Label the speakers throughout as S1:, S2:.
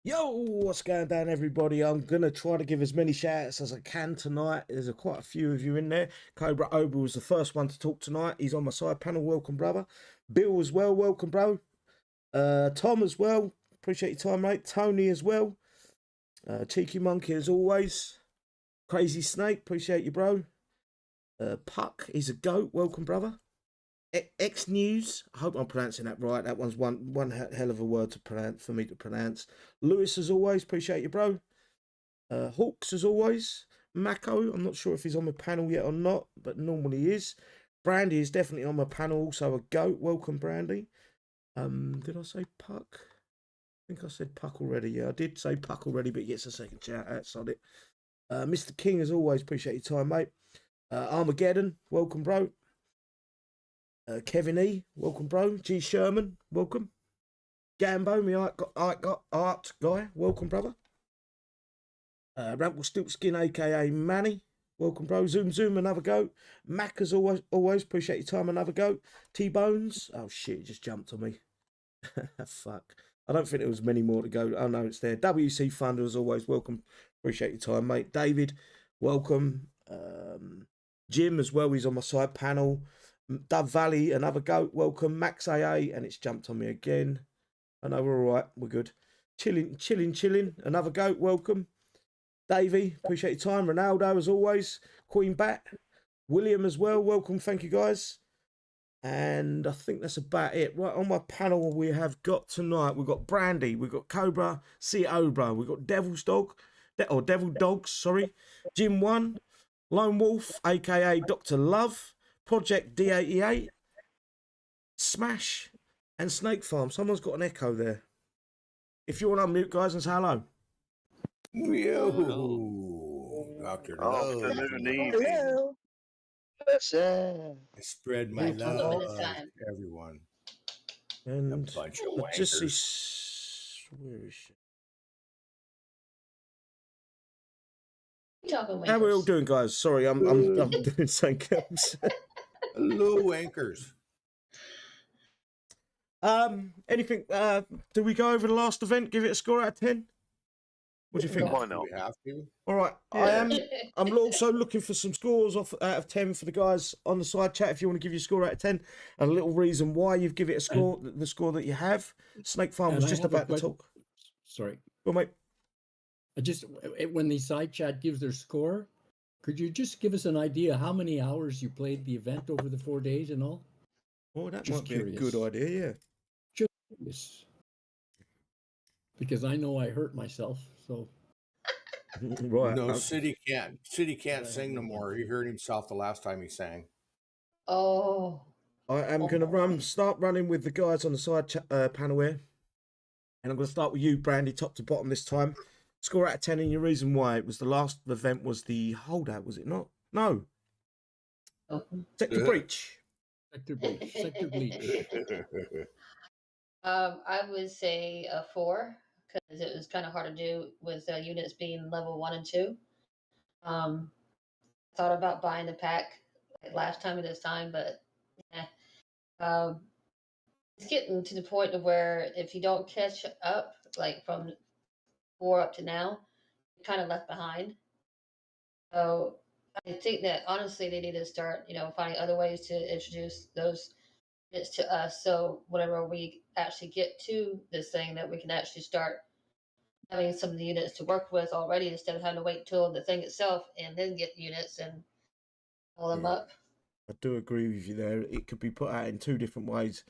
S1: Yo, what's going down, everybody? I'm gonna try to give as many shout-outs as I can tonight. There's quite a few of you in there. Cobra Oba was the first one to talk tonight. He's on my side panel. Welcome, brother. Bill as well. Welcome, bro. Tom as well. Appreciate your time, mate. Tony as well. Cheeky Monkey as always. Crazy Snake. Appreciate you, bro. Puck. He's a goat. Welcome, brother. X News, I hope I'm pronouncing that right. That one's one hell of a word to pronounce for me to pronounce. Lewis, as always, appreciate you, bro. Hawks, as always. Mako, I'm not sure if he's on my panel yet or not, but normally he is. Brandy is definitely on my panel, also a goat. Welcome, Brandy. Did I say Puck? I think I said Puck already. Yeah, I did say Puck already, but he gets a second shout outside it. Mr. King, as always, appreciate your time, mate. Armageddon, welcome, bro. Kevin E, welcome, bro. G Sherman, welcome. Gambo, me art guy, welcome, brother. Rumpelstiltskin, aka Manny, welcome, bro. Zoom, another go. Mac, as always, appreciate your time, another go. T Bones, oh shit, it just jumped on me. Fuck, I don't think there was many more to go. Oh no, it's there. WC Thunder, as always, welcome. Appreciate your time, mate. David, welcome. Jim as well, he's on my side panel. Dove Valley, another goat, welcome. Max AA, and it's jumped on me again. I know we're all right, we're good. Chilling, another goat, welcome. Davey, appreciate your time. Ronaldo, as always. Queen Bat, William as well, welcome, thank you guys. And I think that's about it. Right, on my panel we have got tonight, we've got Brandy, we've got Cobra, C Obra, we've got Devil's Dog, or Devil Dogs, sorry. Jim 1, Lone Wolf, aka Dr. Love, Project D88, Smash, and Snake Farm. Someone's got an echo there. If you want to unmute, guys, and say hello.
S2: Yo, Dr. Love.
S3: Hello.
S2: I spread my love to everyone.
S1: And
S2: a bunch of wankers.
S1: Just see, where is she? How are we all doing, guys? Sorry, I'm doing something else.
S2: Hello, wankers.
S1: Anything? Do we go over the last event? Give it a score out of 10. What do you think?
S2: Why not? We have to.
S1: All right, yeah. I'm also looking for some scores out of 10 for the guys on the side chat. If you want to give your score out of 10, and a little reason why you've given it a score, the score that you have. Snake Farm was just about to talk.
S4: Sorry.
S1: Well, mate.
S4: When the side chat gives their score, could you just give us an idea how many hours you played the event over the 4 days and all?
S1: Oh, that might be a good idea, yeah.
S4: Just curious. Because I know I hurt myself, so.
S1: Right.
S2: No, City can't sing no more. He hurt himself the last time he sang.
S3: Oh.
S1: I am going to start running with the guys on the side panel here. And I'm going to start with you, Brandy, top to bottom this time. Score out of 10 and your reason why. It was the last event was the holdout, was it not? No. Sector Breach.
S4: Sector Bleach.
S3: I would say a 4 because it was kind of hard to do with units being level 1 and 2. Thought about buying the pack like last time and this time, but it's getting to the point of where if you don't catch up, like from 4 up to now, you're kind of left behind. So I think that honestly they need to start, finding other ways to introduce those units to us. So whenever we actually get to this thing, that we can actually start having some of the units to work with already instead of having to wait till the thing itself and then get units and pull them up.
S1: I do agree with you there. It could be put out in two different ways.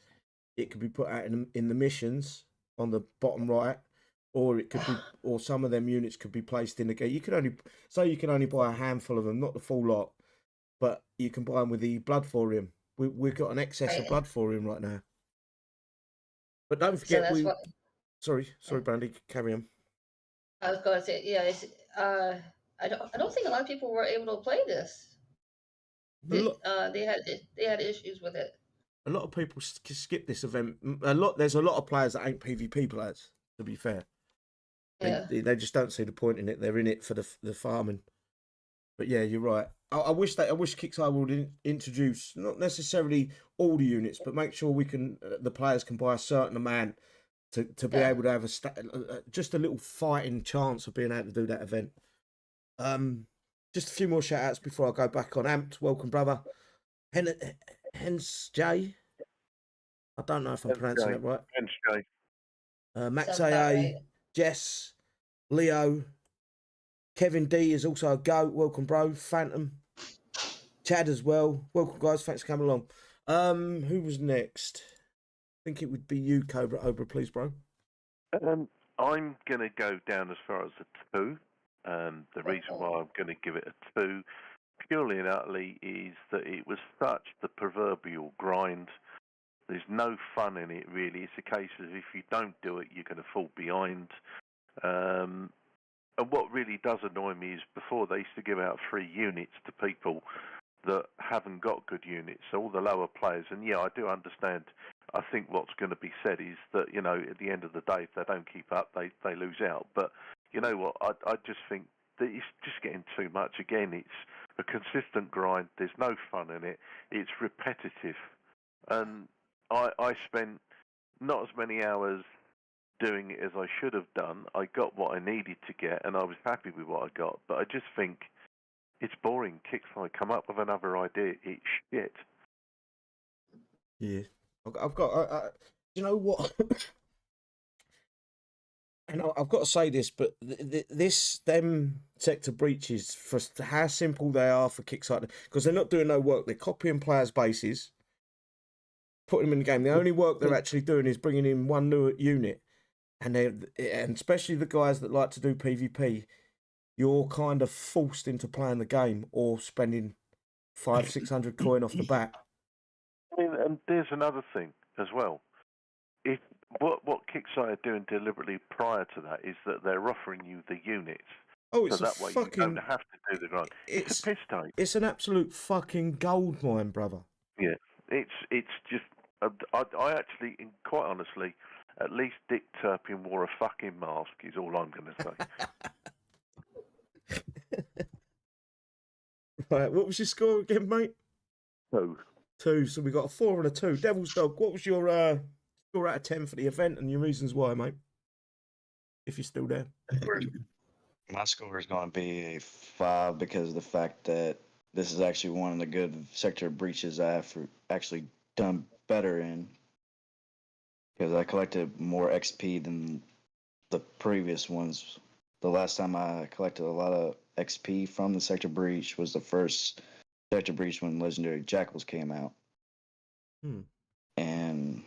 S1: It could be put out in the missions on the bottom right, or it could be, or some of them units could be placed in the game. You can only buy a handful of them, not the full lot, but you can buy them with the blood thorium. We've got an excess of blood thorium right now. But don't forget, sorry, Brandy, carry on.
S3: I was going to say, yeah, I don't think a lot of people were able to play this. They had issues with it.
S1: A lot of people skip this event. There's a lot of players that ain't PvP players. To be fair, they just don't see the point in it. They're in it for the farming. But yeah, you're right. I wish Kixeye would introduce not necessarily all the units, but make sure the players can buy a certain amount to be
S3: Yeah.
S1: able to have just a little fighting chance of being able to do that event. Just a few more shout outs before I go back on Amped. Welcome, brother. Hence J. I don't know if I'm pronouncing that right.
S5: Hence J.
S1: Max
S3: Sounds about
S1: AA,
S3: right.
S1: Jess, Leo, Kevin D is also a goat. Welcome, bro. Phantom, Chad as well. Welcome, guys. Thanks for coming along. Who was next? I think it would be you, Cobra. Obra, please, bro.
S5: I'm going to go down as far as a 2. The reason why I'm going to give it a 2 purely and utterly is that it was such the proverbial grind. There's no fun in it, really. It's a case of if you don't do it, you're going to fall behind. And what really does annoy me is before they used to give out free units to people that haven't got good units, so all the lower players. And yeah, I do understand. I think what's going to be said is that, you know, at the end of the day, if they don't keep up, they lose out. But you know what? I just think that it's just getting too much. Again, it's a consistent grind. There's no fun in it. It's repetitive. And I spent not as many hours doing it as I should have done. I got what I needed to get, and I was happy with what I got. But I just think it's boring. Kixeye, come up with another idea. It's shit.
S1: Yeah, I've got. You know what? And I've got to say this, but them sector breaches, for how simple they are for Kickstarter, because they're not doing no work. They're copying players' bases, putting them in the game. The only work they're actually doing is bringing in one new unit, and especially the guys that like to do PvP, you're kind of forced into playing the game or spending 500-600 coin off the bat.
S5: I mean, and there's another thing as well. If what Kixeye are doing deliberately prior to that is that they're offering you the units.
S1: Oh, it's
S5: so that way
S1: fucking.
S5: You don't have to do the grind. It's a piss take.
S1: It's an absolute fucking gold mine, brother.
S5: Yeah, it's just. I actually, quite honestly, at least Dick Turpin wore a fucking mask. Is all I'm going to say.
S1: Right, what was your score again, mate? 2. So we got a 4 and a 2. Devil's Dog, what was your score out of 10 for the event and your reasons why, mate? If you're still there.
S6: My score is going to be a 5 because of the fact that this is actually one of the good sector breaches I have actually done better in. Because I collected more XP than the previous ones. The last time I collected a lot of XP from the sector breach was the first sector breach when Legendary Jackals came out. And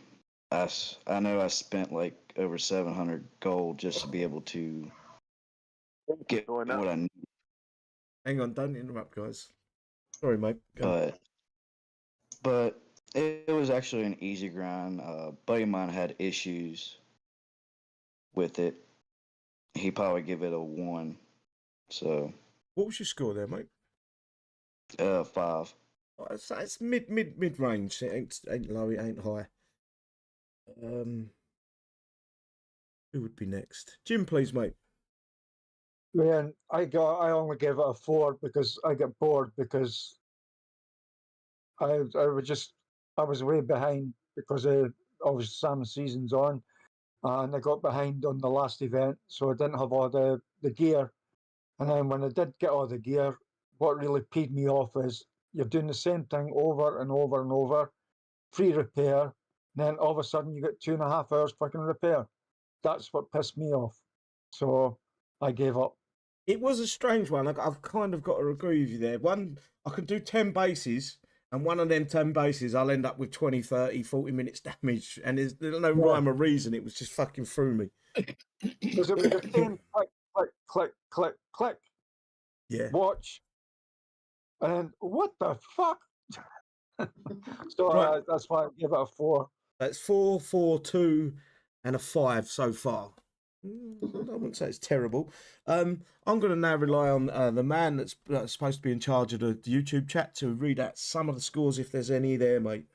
S6: I know I spent like over 700 gold just to be able to get what I need.
S1: Hang on, don't interrupt, guys. Sorry, mate. Go.
S6: But it was actually an easy grind. Buddy of mine had issues with it. He probably give it a 1. So.
S1: What was your score there, mate?
S6: 5.
S1: Oh, it's mid range. It ain't low. It ain't high. Who would be next? Jim, please, mate.
S7: Man, I only gave it a 4 because I get bored because I was way behind because obviously some seasons on, and I got behind on the last event, so I didn't have all the gear. And then when I did get all the gear, what really peed me off is you're doing the same thing over and over and over, free repair, and then all of a sudden you get 2.5 hours fucking repair. That's what pissed me off. So I gave up.
S1: It was a strange one. I've kind of got to agree with you there. One, I could do 10 bases, and one of them 10 bases, I'll end up with 20, 30, 40 minutes damage, and there's no rhyme or reason. It was just fucking through me.
S7: Because it was the same click, click, click, click, click.
S1: Yeah.
S7: Watch. And what the fuck? So
S1: Right.
S7: that's why I give it a 4.
S1: That's 4, 4, 2, and a 5 so far. I wouldn't say it's terrible. I'm going to now rely on the man that's supposed to be in charge of the YouTube chat to read out some of the scores if there's any there, mate.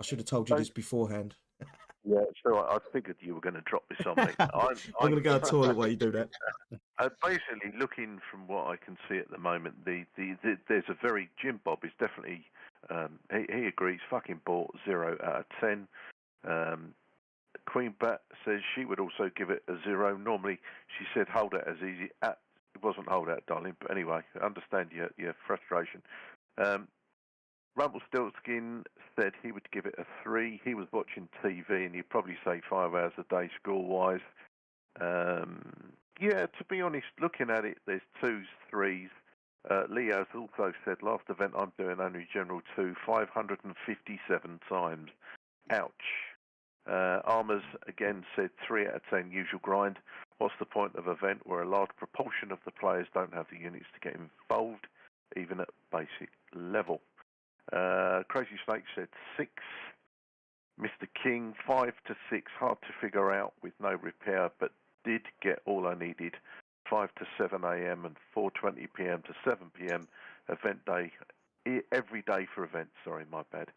S1: I should have told you this beforehand.
S5: Yeah, so I figured you were going to drop this on me.
S1: I'm going to go to the toilet while you do that.
S5: Basically, looking from what I can see at the moment, there's a very Jim Bob is definitely he agrees. Fucking bought 0 out of 10. Queen Bat says she would also give it a 0. Normally, she said hold it as easy. It wasn't hold out, darling. But anyway, I understand your frustration. Rumpelstiltskin said he would give it a 3. He was watching TV, and he'd probably say 5 hours a day score-wise. Yeah, to be honest, looking at it, there's 2s, 3s. Leo's also said, last event I'm doing only General 2, 557 times. Ouch. Armours, again, said 3 out of 10 usual grind. What's the point of event where a large proportion of the players don't have the units to get involved, even at basic level? Crazy Snake said 6. Mr. King, 5 to 6, hard to figure out with no repair, but did get all I needed. 5 to 7 a.m. and 4:20 p.m. to 7 p.m. event day, every day for events. Sorry, my bad.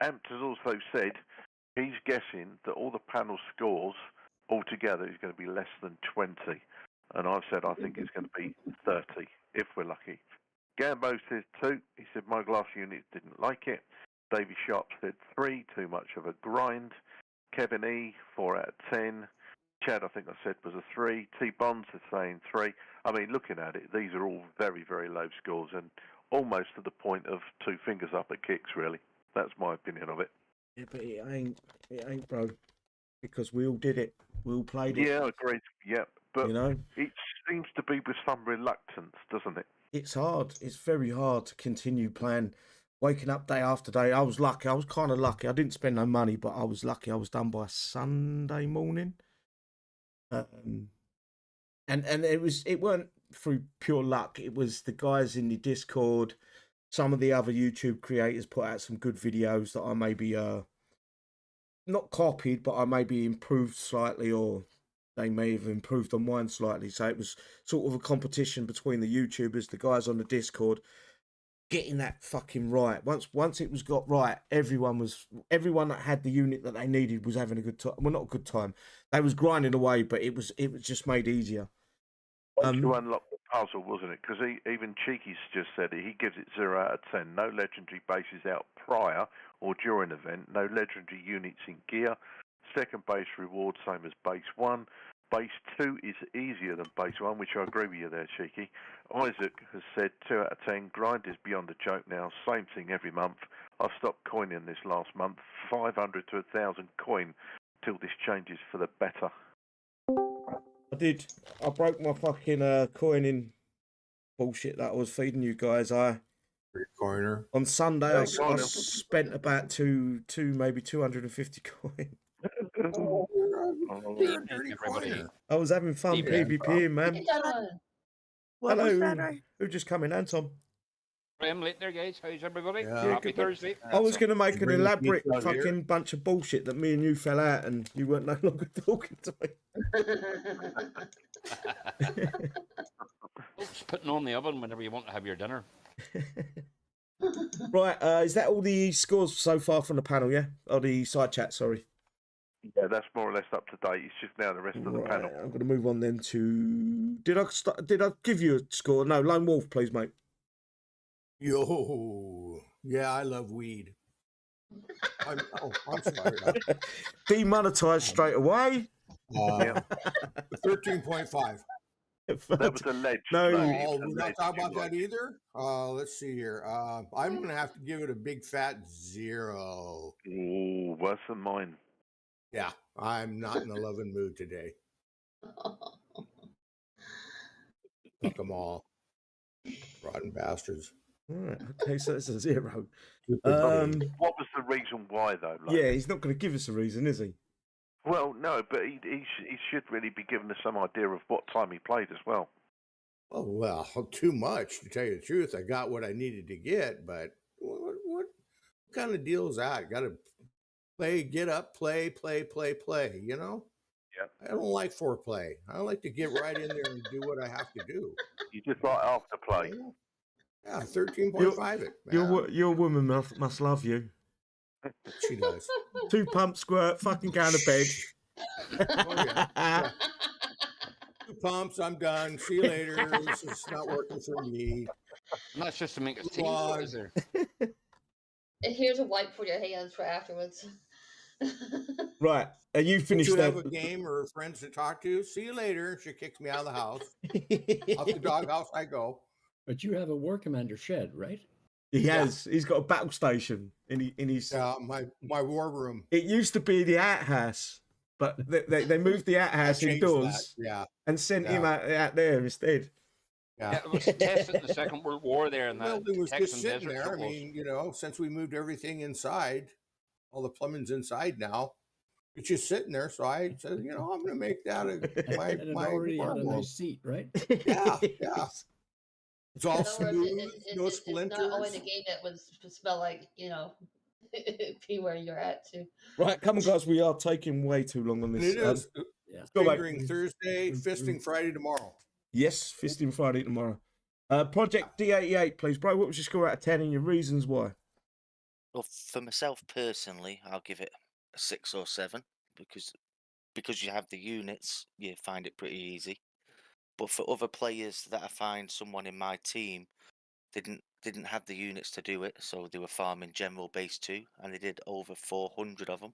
S5: Amped has also said he's guessing that all the panel scores altogether is going to be less than 20. And I've said I think it's going to be 30, if we're lucky. Gambo says 2. He said my glass unit didn't like it. Davey Sharp said 3, too much of a grind. Kevin E, 4 out of 10. Chad, I think I said, was a 3. T-Bonds is saying 3. I mean, looking at it, these are all very, very low scores and almost to the point of 2 fingers up at kicks, really. That's my opinion of it.
S1: Yeah, but it ain't, bro. Because we all did it. We all played it.
S5: Yeah, agreed. Yeah, but
S1: you know,
S5: it seems to be with some reluctance, doesn't it?
S1: it's hard. It's very hard to continue playing, waking up day after day. I was lucky. I was kind of lucky. I didn't spend no money, but I was lucky. I was done by Sunday morning. And it weren't through pure luck. It was the guys in the Discord. Some of the other YouTube creators put out some good videos that I maybe not copied, but I maybe improved slightly, or they may have improved on mine slightly. So it was sort of a competition between the YouTubers, the guys on the Discord, getting that fucking right. Once it was got right, everyone that had the unit that they needed was having a good time. Well, not a good time. They was grinding away, but it was just made easier.
S5: To unlock the puzzle, wasn't it? Because even Cheeky's just said it. He gives it 0 out of 10. No legendary bases out prior or during event. No legendary units in gear. Second base reward, same as base 1. Base 2 is easier than base 1, which I agree with you there, Cheeky. Isaac has said 2 out of 10. Grind is beyond a joke now. Same thing every month. I've stopped coining this last month. 500 to 1,000 coin till this changes for the better.
S1: I did. I broke my fucking coining bullshit that I was feeding you guys.
S2: Corner.
S1: On Sunday, I spent about maybe 250 coin.
S2: You're a dirty coiner.
S1: I was having fun PvPing, man.
S8: What was that?
S1: Hello. Who just come in? Anton.
S9: I'm late there, guys. How's everybody?
S2: Yeah.
S1: Yeah,
S9: Happy
S1: good.
S9: Thursday.
S1: I was going to make an
S2: Bring the
S1: elaborate
S2: pizza over
S1: fucking bunch of bullshit that me and you fell out and you weren't no longer talking to me.
S9: Just putting on the oven whenever you want to have your dinner.
S1: Right, is that all the scores so far from the panel, yeah? Or the side chat, sorry.
S5: Yeah, that's more or less up to date. It's just now the rest of the panel.
S1: I'm going to move on then to... Did I give you a score? No, Lone Wolf, please, mate.
S2: Yo, yeah, I love weed. I'm sorry.
S1: Demonetized straight away.
S2: 13.5.
S5: That was alleged.
S1: No.
S2: Oh, we're not talking about that either? Let's see here. I'm going to have to give it a big fat 0.
S5: Ooh, worse than mine.
S2: Yeah, I'm not in a loving mood today. Fuck them all. Rotten bastards.
S1: All right, okay, so it's a 0.
S5: What was the reason why, though? Like,
S1: Yeah, he's not going to give us a reason, is he?
S5: Well, no, but he should really be giving us some idea of what time he played as well.
S2: Oh, well, too much, to tell you the truth. I got what I needed to get, but what kind of deal is that? Got to play, get up, play, you know?
S5: Yeah.
S2: I don't like foreplay. I like to get right in there and do what I have to do.
S5: You just like after play.
S2: Yeah, 13.5 it.
S1: Your woman must love you.
S2: She does.
S1: 2 pump squirt, fucking go to bed.
S2: Oh, yeah. 2 pumps, I'm done. See you later. This is not working for me.
S9: And that's just to make a team,
S2: Well,
S9: is there?
S3: And here's a wipe for your hands for afterwards.
S1: Right. And you
S2: Don't
S1: finished
S2: you
S1: that.
S2: have a game or friends to talk to? See you later. She kicks me out of the house. Off the doghouse I go.
S4: But you have a War Commander shed, right?
S1: He has. He's got a battle station in his.
S2: Yeah, my war room.
S1: It used to be the outhouse, but they moved the
S2: I
S1: outhouse
S2: changed
S1: indoors
S2: that. Yeah.
S1: and sent him
S2: Yeah.
S1: out there instead.
S9: Yeah,
S2: Yeah.
S9: it was tested in the Second World War there in
S2: Well,
S9: that
S2: it was just
S9: Texan
S2: sitting
S9: desert.
S2: there. I mean, you know, since we moved everything inside, all the plumbing's inside now. It's just sitting there. So I said, you know, I'm going to make that my
S4: And it
S2: my
S4: already
S2: war
S4: had a
S2: room.
S4: nice seat, right?
S2: Yeah, yeah. It's all
S3: In other words,
S2: smooth, no
S3: it's not always
S2: splinters.
S3: a game that would smell like, you know, be where you're at too.
S1: Right, come on, guys. We are taking way too long on
S2: And
S1: this.
S2: it is
S4: Yeah.
S1: Go, mate.
S2: fingering Thursday, fisting Friday tomorrow.
S1: Yes, fisting Friday tomorrow. Project D88, please, bro. What was your score out of 10 and your reasons why?
S10: Well, for myself personally, I'll give it a 6 or 7 because you have the units, you find it pretty easy. But for other players that I find someone in my team didn't have the units to do it, so they were farming general base 2, and they did over 400 of them,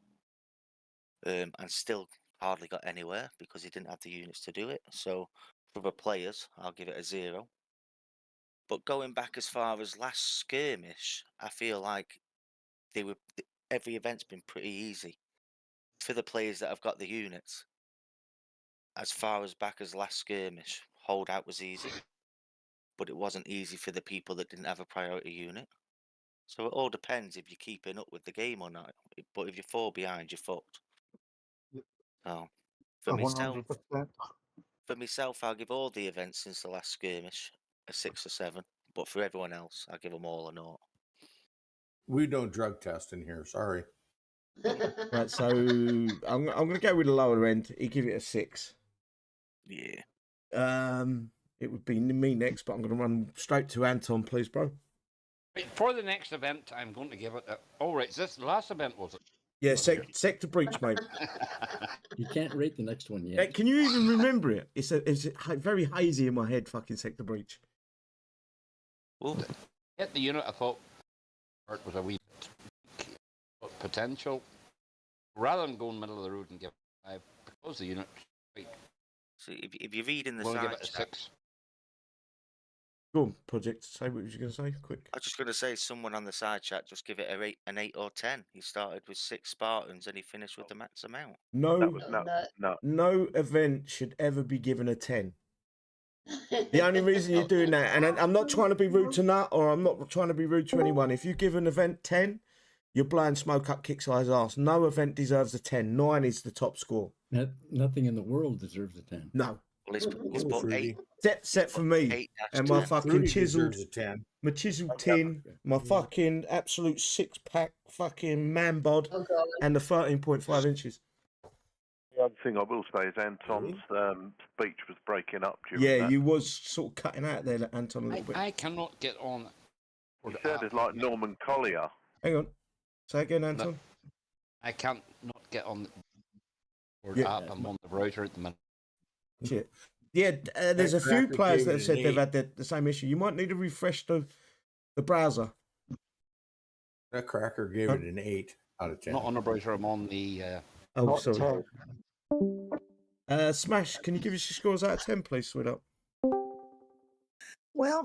S10: and still hardly got anywhere because they didn't have the units to do it. So for other players, I'll give it a 0. But going back as far as last skirmish, I feel like every event's been pretty easy for the players that have got the units. As far as back as last skirmish, holdout was easy, but it wasn't easy for the people that didn't have a priority unit. So it all depends if you're keeping up with the game or not. But if you fall behind, you're fucked. So for myself,
S7: 100%.
S10: I'll give all the events since the last skirmish a 6 or 7. But for everyone else, I'll give them all a 0.
S2: We don't drug test in here. Sorry.
S1: Right, so I'm going to go with the lower end. You give it a 6.
S10: Yeah.
S1: It would be me next, but I'm going to run straight to Anton, please, bro.
S9: Right, for the next event, I'm going to give it. Oh, right, is this the last event, was it?
S1: Yeah, sector breach, mate.
S4: You can't rate the next one
S1: Hey,
S4: yet.
S1: can you even remember it? It's very hazy in my head. Fucking sector breach.
S10: Well,
S9: Hit the unit, I thought it was a wee bit potential. Rather than going middle of the road and give it 5, because the unit. Right,
S10: so if you read in the
S9: I'm going to
S10: side
S9: give it a
S10: chat,
S9: 6.
S1: Go on, project. Say what was you going to say? Quick.
S10: I was just going to say, someone on the side chat just give it an 8 or 10. He started with 6 Spartans and he finished with the max amount.
S1: No,
S5: That was no.
S1: event should ever be given a 10. The only reason you're doing that, and I'm not trying to be rude to Nut, or I'm not trying to be rude to anyone. If you give an event 10, you're blowing smoke up Kixeye's ass. No event deserves a 10. 9 is the top score.
S4: Nothing in the world deserves a 10.
S1: No.
S10: Well, he's
S2: Oh,
S10: put
S2: Fruity.
S10: 8.
S1: Set for me.
S10: 8
S1: And my
S10: 10.
S1: fucking
S2: Fruity
S1: chiseled,
S2: deserves a 10.
S1: my chiseled tin, my fucking absolute 6-pack fucking man bod,
S3: Oh god.
S1: and the 13.5 inches.
S5: The other thing I will say is Anton's speech was breaking up during
S1: Yeah,
S5: that.
S1: you was sort of cutting out there, Anton, a little bit.
S9: I cannot get on.
S5: He sounded like Norman Collier.
S1: Hang on. Say again, Anton.
S9: I can't not get on the
S1: Yeah.
S9: app. I'm on the browser at the minute.
S1: Shit. Yeah, there's a few
S2: Cracker
S1: players
S2: gave
S1: that
S2: it
S1: have said
S2: an
S1: they've
S2: 8.
S1: had the same issue. You might need to refresh the browser.
S2: That cracker gave it an 8 out of 10.
S9: Not on the browser. I'm on the.
S1: Oh,
S7: Not
S1: sorry.
S7: 10.
S1: Smash, can you give us your scores out of 10, please, sweetheart?
S8: Well,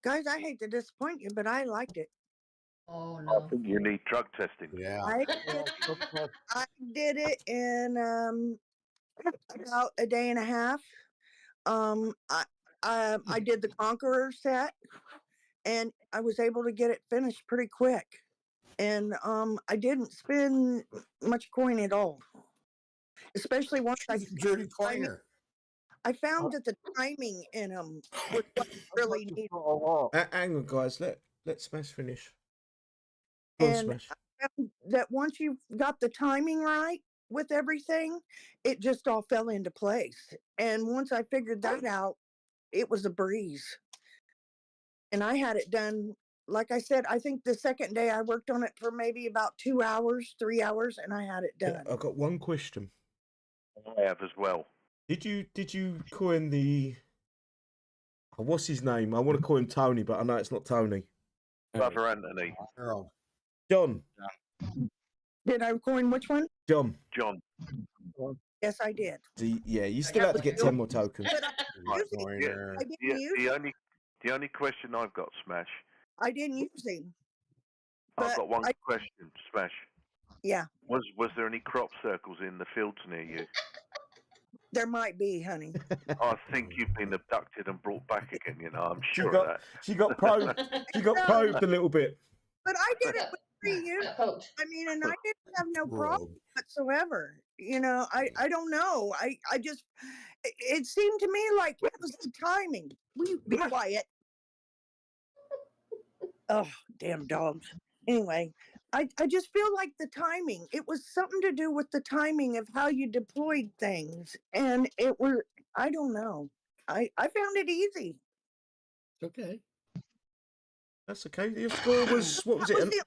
S8: guys, I hate to disappoint you, but I liked it.
S3: Oh
S5: I
S3: no.
S5: think you need drug testing.
S2: Yeah.
S8: I did it in about a day and a half. I did the Conqueror set, and I was able to get it finished pretty quick. And I didn't spend much coin at all, especially once I
S2: Dirty coiner.
S8: I found that the timing in them was what really needed.
S1: Hang on, guys. Let Smash finish. Go on,
S8: And
S1: Smash.
S8: I found that once you got the timing right with everything, it just all fell into place. And once I figured that out, it was a breeze. And I had it done, like I said, I think the second day I worked on it for maybe about 2 hours, 3 hours, and I had it done.
S1: I've got one question.
S5: I have as well.
S1: Did you coin the... Oh, what's his name? I want to call him Tony, but I know it's not Tony.
S5: Brother Anthony.
S2: Harold.
S1: John.
S8: Did I coin which one?
S1: John.
S8: Yes, I did.
S1: Yeah, you still have to get 10 more tokens.
S8: But I didn't use him. I didn't use him.
S5: The only question I've got, Smash.
S8: I didn't use him.
S5: I've
S8: But
S5: got one question, Smash.
S8: Yeah,
S5: Was there any crop circles in the fields near you?
S8: there might be, honey.
S5: I think you've been abducted and brought back again. You know, I'm
S1: She
S5: sure
S1: got
S5: of that.
S1: she got probed. She got probed a little bit.
S8: But I did it with 3 years.
S3: Poked.
S8: I mean, and I didn't have no problem
S2: Rogue.
S8: whatsoever. You know, I don't know. I just, it seemed to me like it was the timing. Will you be quiet? Oh, damn dogs. Anyway, I just feel like the timing. It was something to do with the timing of how you deployed things. And it were, I don't know. I found it easy.
S4: Okay.
S1: That's okay. Your score was, what was
S8: That
S1: it?
S8: was the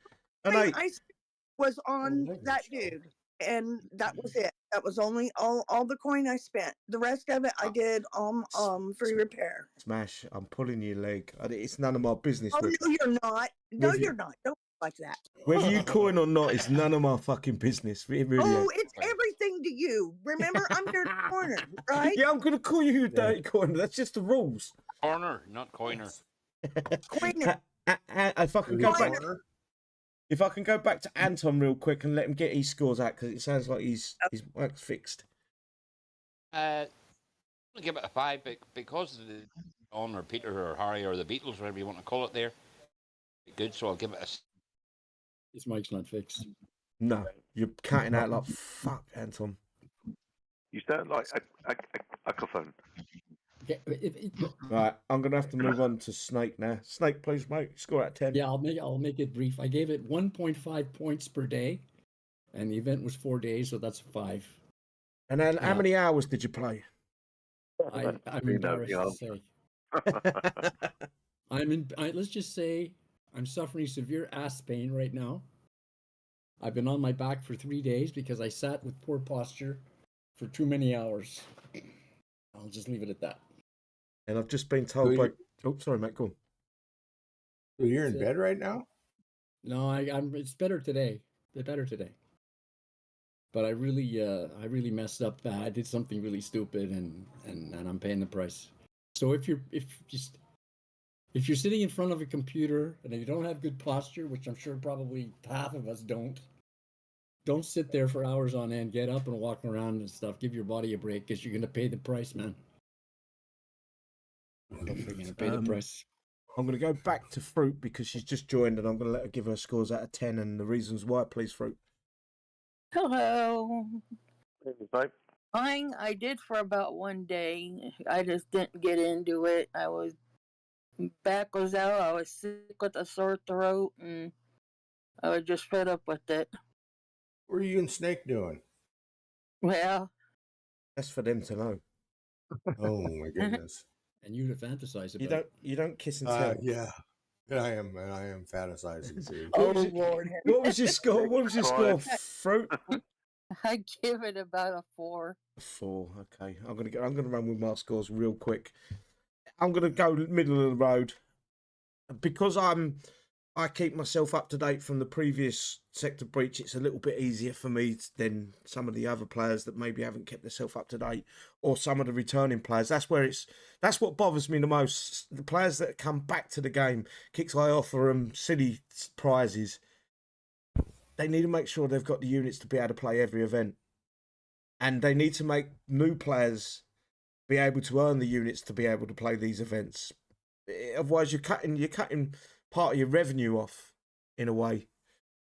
S1: An
S8: thing
S1: 8.
S8: I was on
S2: negative
S8: that
S2: show.
S8: dude. And that was it. That was only all the coin I spent. The rest of it I did free repair.
S1: Smash, I'm pulling your leg. It's none of my business.
S8: Oh
S1: Whether,
S8: no, you're not. No,
S1: With you-
S8: you're not. Don't like that.
S1: whether you coin or not, it's none of my fucking business. It really
S8: Oh,
S1: is.
S8: it's everything to you. Remember, I'm your corner, right?
S1: Yeah, I'm going to call you a dirty coiner. That's just the rules.
S9: Corner, not coiner.
S8: Coiner.
S1: If I can go back,
S2: Corner.
S1: if I can go back to Anton real quick and let him get his scores out because it sounds like his work's fixed.
S9: I'm gonna give it a 5 because of the John or Peter or Harry or the Beatles, whatever you want to call it. There, good. So I'll give it a.
S4: His mic's not fixed.
S1: No, you're cutting out like fuck, Anton.
S5: You sound like a phone.
S4: Okay.
S1: Right, I'm gonna have to move on to Snake now. Snake, please, mate. Score out of 10.
S4: Yeah, I'll make it brief. I gave it 1.5 points per day, and the event was 4 days, so that's 5.
S1: And then, how many hours did you play?
S4: I'm
S5: You know the
S4: embarrassed to say. Let's just say I'm suffering severe ass pain right now. I've been on my back for 3 days because I sat with poor posture for too many hours. I'll just leave it at that.
S1: And I've just been told by. Oh, sorry, mate. Go on.
S2: So you're in bed right now?
S4: No, I'm. It's better today. They're better today. But I really messed up. I did something really stupid, and I'm paying the price. So if you're sitting in front of a computer and you don't have good posture, which I'm sure probably half of us don't sit there for hours on end. Get up and walk around and stuff. Give your body a break because you're gonna pay the price, man. You're gonna pay the price.
S1: I'm going to go back to Fruit because she's just joined, and I'm going to let her give her scores out of 10 and the reasons why. Please, Fruit.
S11: Hello.
S5: Mate.
S11: Mine I did for about 1 day. I just didn't get into it. Back was out. I was sick with a sore throat, and I was just fed up with it.
S2: What are you and Snake doing?
S11: Well,
S1: That's for them to know.
S2: Oh my goodness.
S4: And you to fantasize about.
S1: You don't kiss and tell.
S2: Yeah. I am fantasizing too.
S8: Oh Lord.
S1: What was your score? What was your score, Fruit?
S11: I give it about a 4.
S1: 4. Okay, I'm gonna run with my scores real quick. I'm gonna go middle of the road because I keep myself up to date from the previous sector breach. It's a little bit easier for me than some of the other players that maybe haven't kept themselves up to date, or some of the returning players. That's what bothers me the most. The players that come back to the game, Kixeye offer them silly prizes. They need to make sure they've got the units to be able to play every event, and they need to make new players be able to earn the units to be able to play these events. Otherwise, you're cutting part of your revenue off in a way.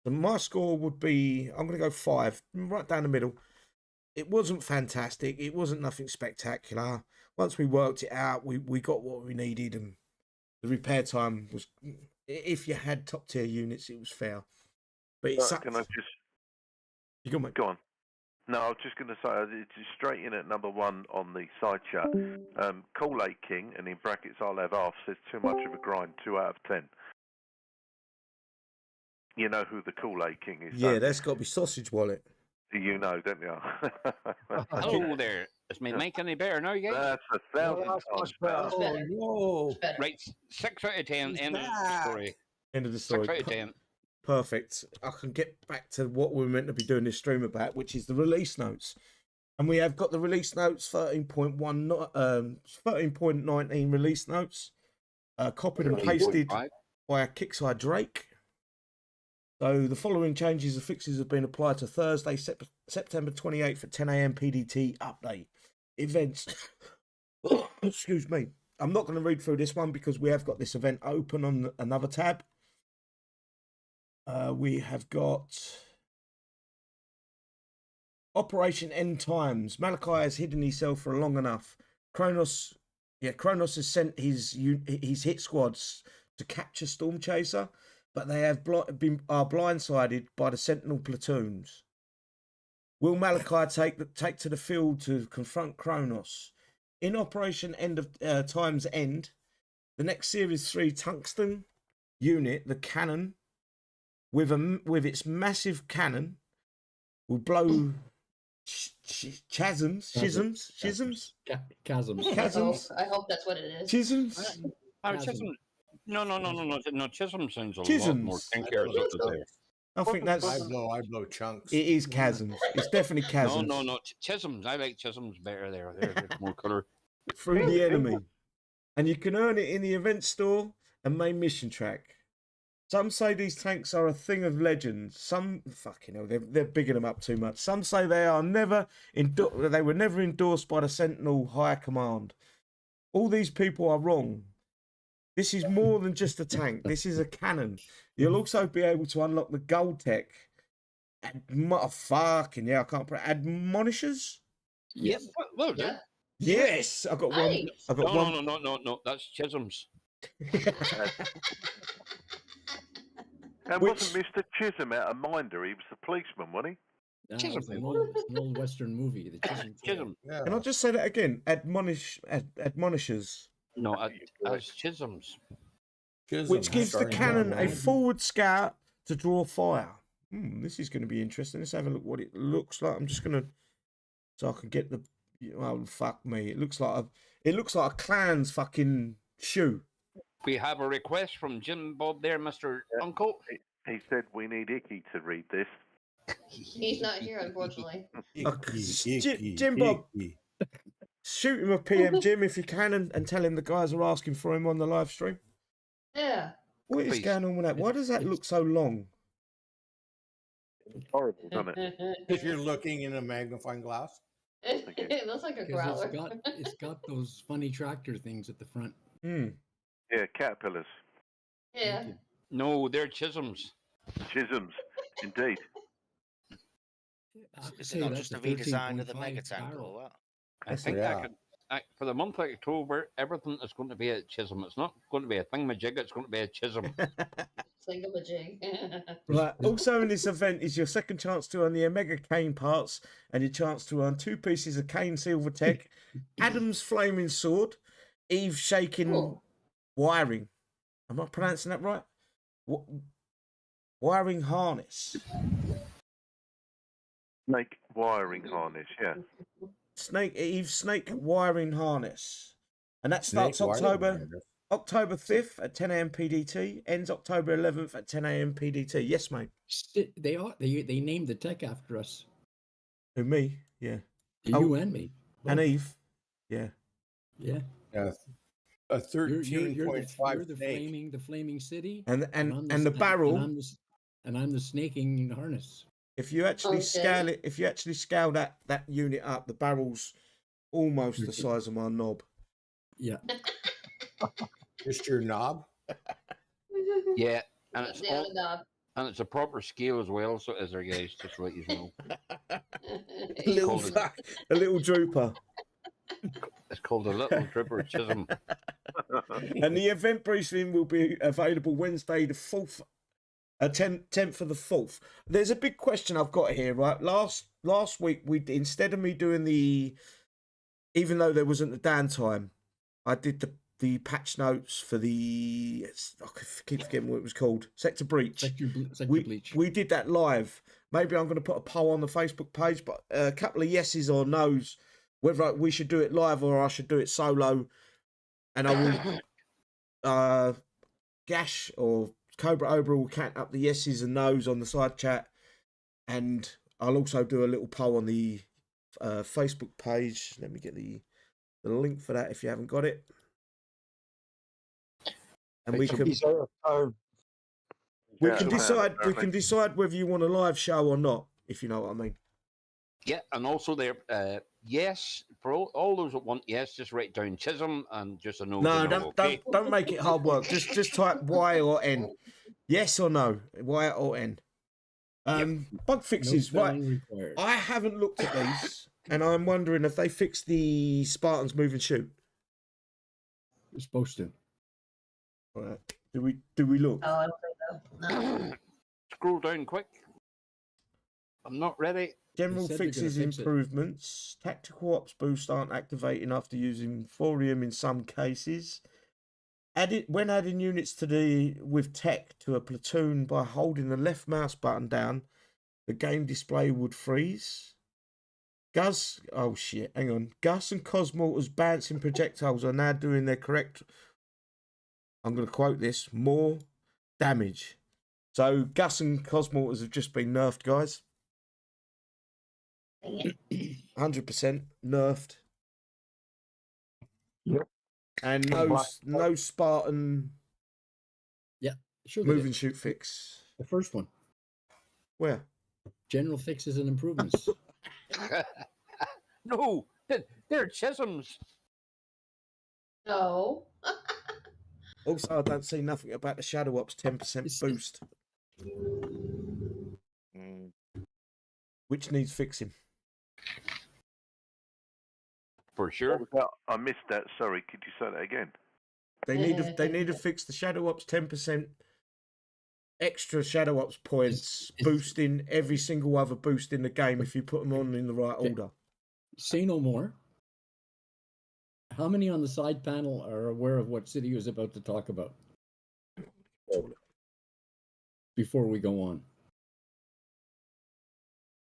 S1: So my score would be, I'm going to go 5, right down the middle. It wasn't fantastic. It wasn't nothing spectacular. Once we worked it out, we got what we needed, and the repair time was, if you had top tier units, it was fair. But it's
S5: Can I just...
S1: You go, mate.
S5: Go on. No, I was just going to say, it's straight in at number 1 on the side chat. Kool-Aid King, and in brackets I'll have half, says too much of a grind, 2 out of 10. You know who the Kool-Aid King is?
S1: Yeah, that's got to be Sausage Wallet.
S5: You know, don't you?
S9: Hello there. Is my mic any better now, you guys?
S5: That's 1,000 times better.
S2: Oh no.
S9: Right, 6 out of 10. End of the story.
S1: End of the
S9: 6
S1: story.
S9: out of 10.
S1: Perfect. I can get back to what we're meant to be doing this stream about, which is the release notes. And we have got the release notes 13.19 release notes, copied and pasted by Kixeye Drake. So the following changes and fixes have been applied to Thursday, September 28th at 10 a.m. PDT update. Events. Excuse me. I'm not going to read through this one because we have got this event open on another tab. We have got Operation End Times. Malachi has hidden himself for long enough. Kronos has sent his hit squads to capture Storm Chaser, but they have are blindsided by the Sentinel platoons. Will Malachi take to the field to confront Kronos? In Operation Time's End, the next Series 3 tungsten unit, the cannon, with its massive cannon, will blow schisms.
S3: I hope that's what it is.
S1: Chisms.
S9: Chisholm. No. Chisholm sounds a lot
S1: Chisholms.
S9: more kinkier.
S1: I think that's.
S2: I blow chunks.
S1: It is chasms. It's definitely chasms.
S9: No. Chisholms. I like Chisholms better. They're more colour.
S1: Through the enemy, and you can earn it in the event store and main mission track. Some say these tanks are a thing of legend. Some fucking hell, they're bigging them up too much. Some say they were never endorsed by the Sentinel High Command. All these people are wrong. This is more than just a tank. This is a cannon. You'll also be able to unlock the gold tech. Fucking yeah, I can't put admonishers.
S9: Yep. Well done.
S1: Yes, I got one. I got one.
S9: No. That's Chisholms.
S5: And wasn't Mr. Chisholm out of Minder? He was the policeman, wasn't he?
S4: It's an old Western movie. The
S9: Chisholm.
S2: Yeah.
S1: Can I just say that again? Admonishers.
S9: No, that's Chisholms.
S1: Which gives the cannon a forward scout to draw fire. This is going to be interesting. Let's have a look what it looks like. I'm just going to, so I can get the. Oh fuck me! It looks like a clan's fucking shoe.
S9: We have a request from Jim Bob there, Mr. Uncle.
S5: He said we need Icky to read this.
S3: He's not here, unfortunately.
S1: Jim Bob, shoot him a PM, Jim, if you can, and tell him the guys are asking for him on the live stream.
S3: Yeah.
S1: What is going on with that? Why does that look so long?
S5: It's horrible, doesn't it?
S2: If you're looking in a magnifying glass.
S3: It looks like a growler.
S4: It's got those funny tractor things at the front.
S5: Yeah, caterpillars.
S3: Yeah.
S9: No, they're Chisholms.
S5: Chisholms, indeed.
S10: Is it not just a redesign of the mega tank or what?
S9: I think for the month of October, everything is going to be a Chisholm. It's not going to be a thingamajig, it's going to be a Chisholm.
S3: Thingamajig.
S1: Right. Also in this event is your second chance to earn the Omega Cane parts and your chance to earn 2 pieces of Cane Silver Tech, Adam's Flaming Sword, Eve Shaking Wiring. Am I pronouncing that right? Wiring Harness.
S5: Snake wiring harness, yeah.
S1: Eve Snake Wiring Harness. And that starts October 5th at 10 a.m. PDT, ends October 11th at 10 a.m. PDT. Yes, mate.
S4: They named the tech after us.
S1: Who, me? Yeah.
S4: You and me.
S1: And Eve. Yeah.
S4: Yeah.
S2: A 13.5
S4: you're the flaming city.
S1: And the barrel.
S4: And I'm the snaking harness.
S1: If you actually scale it, if you actually scale that unit up, the barrel's almost the size of my knob.
S4: Yeah.
S2: Just your knob?
S9: Yeah, and it's a proper scale as well, so as there, guys, just to let you know.
S1: A little drooper.
S9: It's called a little dripper Chisholm.
S1: And the event briefing will be available Wednesday the 4th. 10th of the 4th. There's a big question I've got here, right? Last week, instead of me doing even though there wasn't the downtime, I did the patch notes for I keep forgetting what it was called. Sector Breach.
S4: Sector Breach.
S1: We did that live. Maybe I'm going to put a poll on the Facebook page, but a couple of yeses or nos, whether we should do it live or I should do it solo. And I will gash or Cobra Obra will count up the yeses and nos on the side chat, and I'll also do a little poll on the Facebook page. Let me get the link for that if you haven't got it, and we can
S7: He's out of town.
S1: decide whether you want a live show or not, if you know what I mean.
S9: Yeah, and also there, yes, for all those that want yes, just write down Chisholm and just a no.
S1: No,
S9: okay?
S1: don't make it hard work. Just type Y or N. Yes or no, Y or N. Bug fixes.
S4: No
S1: Right.
S4: spelling required.
S1: I haven't looked at these, and I'm wondering if they fixed the Spartans move and shoot.
S4: You're supposed to.
S1: All right. Do we look?
S3: Oh, I don't think so. No.
S9: Scroll down quick. I'm not ready.
S1: General
S4: said they're gonna
S1: fixes,
S4: fix it.
S1: improvements. Tactical ops boost aren't activating after using thorium in some cases. When adding units with tech to a platoon by holding the left mouse button down, the game display would freeze. Gus and Cosmortars bouncing projectiles are now doing their correct. I'm going to quote this: more damage. So Gus and Cosmortars have just been nerfed, guys. 100% nerfed.
S7: Yep.
S1: And no Spartan
S4: Sure.
S1: move and shoot fix.
S4: The first one.
S1: Where?
S4: General fixes and improvements.
S9: No, they're Chisholms.
S3: No.
S1: Also, I don't see nothing about the Shadow Ops 10% boost,
S10: Mm.
S1: which needs fixing.
S9: For sure.
S5: I missed that. Sorry, could you say that again?
S1: They need to fix the Shadow Ops 10% extra Shadow Ops points, boosting every single other boost in the game if you put them on in the right order.
S4: Say no more. How many on the side panel are aware of what City was about to talk about? Before we go on.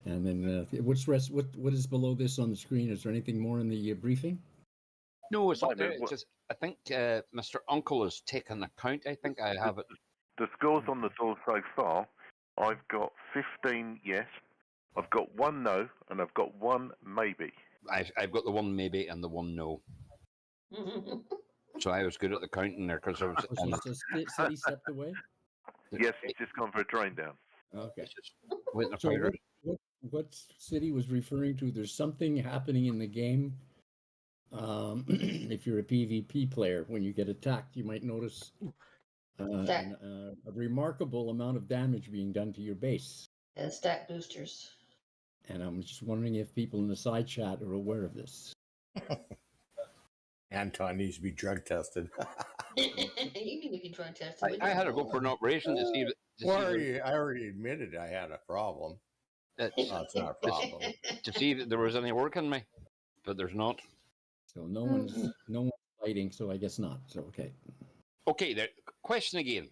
S4: And then what is below this on the screen? Is there anything more in the briefing?
S9: No, it's
S5: Wait a
S9: up there.
S5: minute,
S9: It's just, I think Mr. Uncle has taken account. I think I have it.
S5: The scores on the door so far, I've got 15 yes, I've got 1 no, and I've got 1 maybe.
S9: I've got the one maybe and the one no. So I was good at the counting there because I was.
S4: So City stepped away?
S5: Yes, he's just gone for a drain down.
S4: Okay.
S9: Waiting
S4: So
S9: for
S4: what City was referring to, there's something happening in the game. If you're a PvP player, when you get attacked, you might notice a remarkable amount of damage being done to your base.
S3: And stack boosters.
S4: And I'm just wondering if people in the side chat are aware of this.
S2: Anton needs to be drug tested.
S3: You need to be drug tested.
S9: I had to go for an operation to see.
S2: I already admitted I had a problem. It's not a problem.
S9: To see that there was any work in me, but there's not.
S4: So no one's fighting, so I guess not. So okay.
S9: Okay, the question again,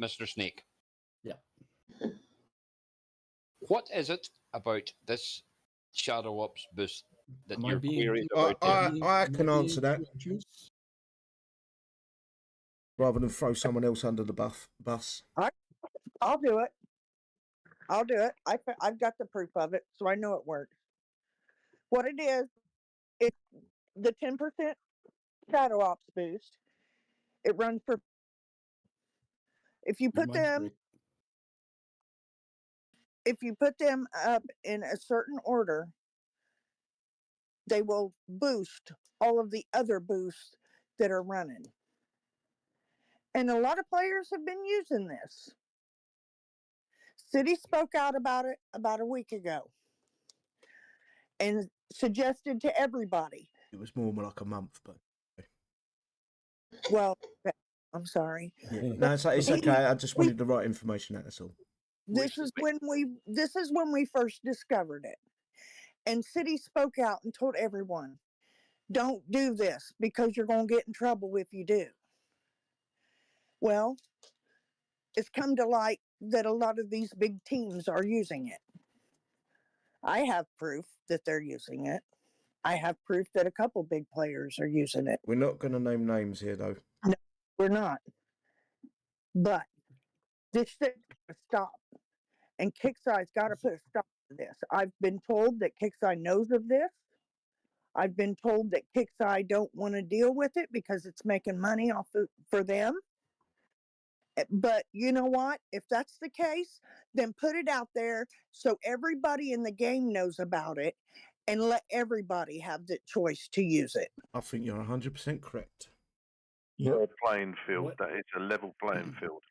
S9: Mr. Snake.
S4: Yeah.
S9: What is it about this Shadow Ops boost that
S4: Am I
S9: you're
S4: being-
S9: querying about?
S1: I can answer that rather than throw someone else under the bus.
S8: I'll do it. I've got the proof of it, so I know it works. What it is, it's the 10% Shadow Ops boost. It runs for. If you put them up in a certain order, they will boost all of the other boosts that are running. And a lot of players have been using this. City spoke out about it about a week ago and suggested to everybody.
S1: It was more like a month, but
S8: Well, I'm sorry.
S1: yeah. No, it's okay. I just wanted the right information out. That's all.
S8: This is when we first discovered it. And City spoke out and told everyone, don't do this because you're going to get in trouble if you do. Well, it's come to light that a lot of these big teams are using it. I have proof that they're using it. I have proof that a couple big players are using it.
S1: We're not going to name names here, though.
S8: No, we're not. But This shit's got to stop. And Kixeye's got to put a stop to this. I've been told that Kixeye knows of this. I've been told that Kixeye don't want to deal with it because it's making money off of, for them. But you know what? If that's the case, then put it out there so everybody in the game knows about it and let everybody have the choice to use it.
S1: I think you're 100% correct.
S7: Yeah.
S5: Playing field.
S4: What?
S5: That is a level playing field.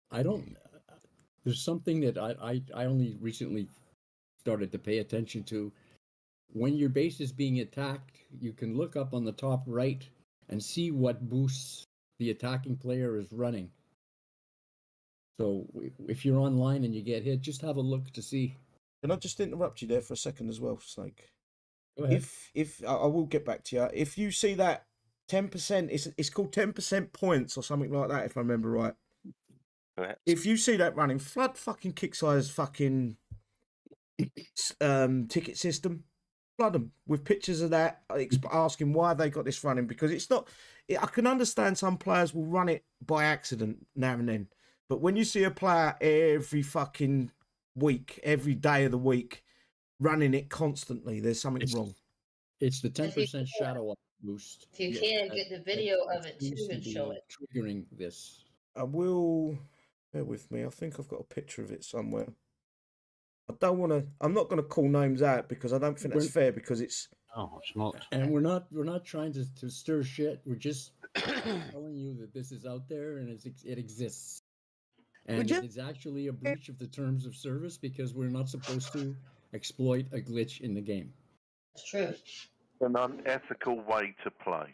S4: I don't. There's something that I only recently started to pay attention to. When your base is being attacked, you can look up on the top right and see what boosts the attacking player is running. So if you're online and you get hit, just have a look to see.
S1: Can I just interrupt you there for a second as well, Snake?
S4: Go ahead.
S1: If I will get back to you. If you see that 10%, it's called 10% points or something like that, if I remember right.
S10: Correct.
S1: If you see that running, flood fucking Kixeye's fucking ticket system. Flood them with pictures of that, asking why they got this running, because it's not. I can understand some players will run it by accident now and then, but when you see a player every fucking week, every day of the week, running it constantly, there's something wrong.
S4: It's the 10% shadow up boost.
S3: If you can, get the video of it too
S4: seems to
S3: and
S4: be
S3: show it.
S4: triggering this.
S1: I will. Bear with me. I think I've got a picture of it somewhere. I don't want to. I'm not going to call names out because I don't think that's fair. Because it's.
S9: No, it's not.
S4: And we're not trying to stir shit. We're just telling you that this is out there and it exists. And
S8: just-
S4: it's actually a breach of the terms of service because we're not supposed to exploit a glitch in the game.
S3: It's true.
S5: An unethical way to play.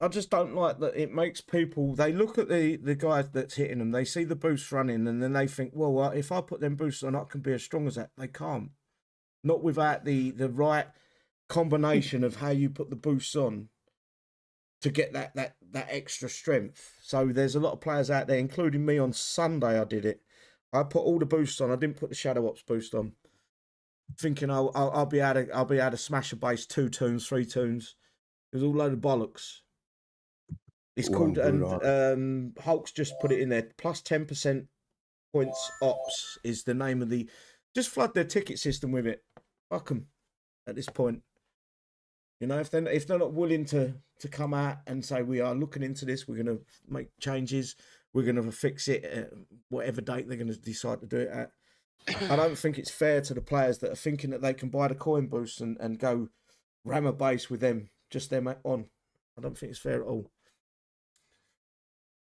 S1: I just don't like that. It makes people. They look at the guy that's hitting them. They see the boost running, and then they think, well, if I put them boosts on, I can be as strong as that. They can't. Not without the right combination of how you put the boosts on to get that extra strength. So there's a lot of players out there, including me. On Sunday, I did it. I put all the boosts on. I didn't put the Shadow Ops boost on, thinking I'll be able to smash a base 2 tunes, 3 tunes. It was all a load of bollocks. It's called, and Hulk's just put it in there. Plus 10% points ops is the name of the. Just flood their ticket system with it. Fuck them at this point. You know, if they're not willing to come out and say we are looking into this, we're going to make changes, we're going to fix it at whatever date they're going to decide to do it at. I don't think it's fair to the players that are thinking that they can buy the coin boost and go ram a base with them, just them on. I don't think it's fair at all.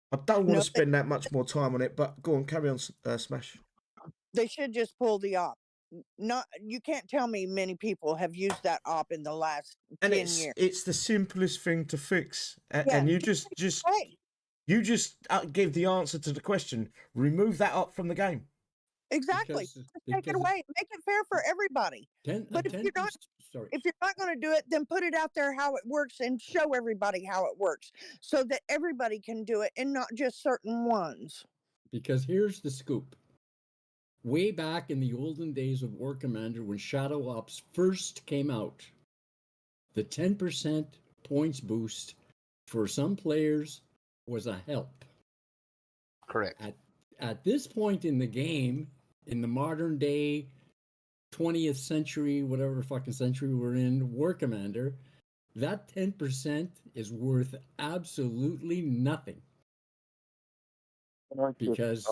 S1: I don't want to spend that much more time on it, but go on, carry on, Smash.
S8: They should just pull the op. You can't tell me many people have used that op in the last 10 years.
S1: It's the simplest thing to fix, and
S8: Yeah,
S1: you just give the answer to the question. Remove that op from the game.
S8: Exactly. Just take it away. Make it fair for everybody. But if you're not going to do it, then put it out there how it works and show everybody how it works so that everybody can do it and not just certain ones.
S4: Because here's the scoop. Way back in the olden days of War Commander, when Shadow Ops first came out, the 10% points boost for some players was a help.
S9: Correct.
S4: At this point in the game, in the modern day, 20th century, whatever fucking century we're in, War Commander, that 10% is worth absolutely nothing. Because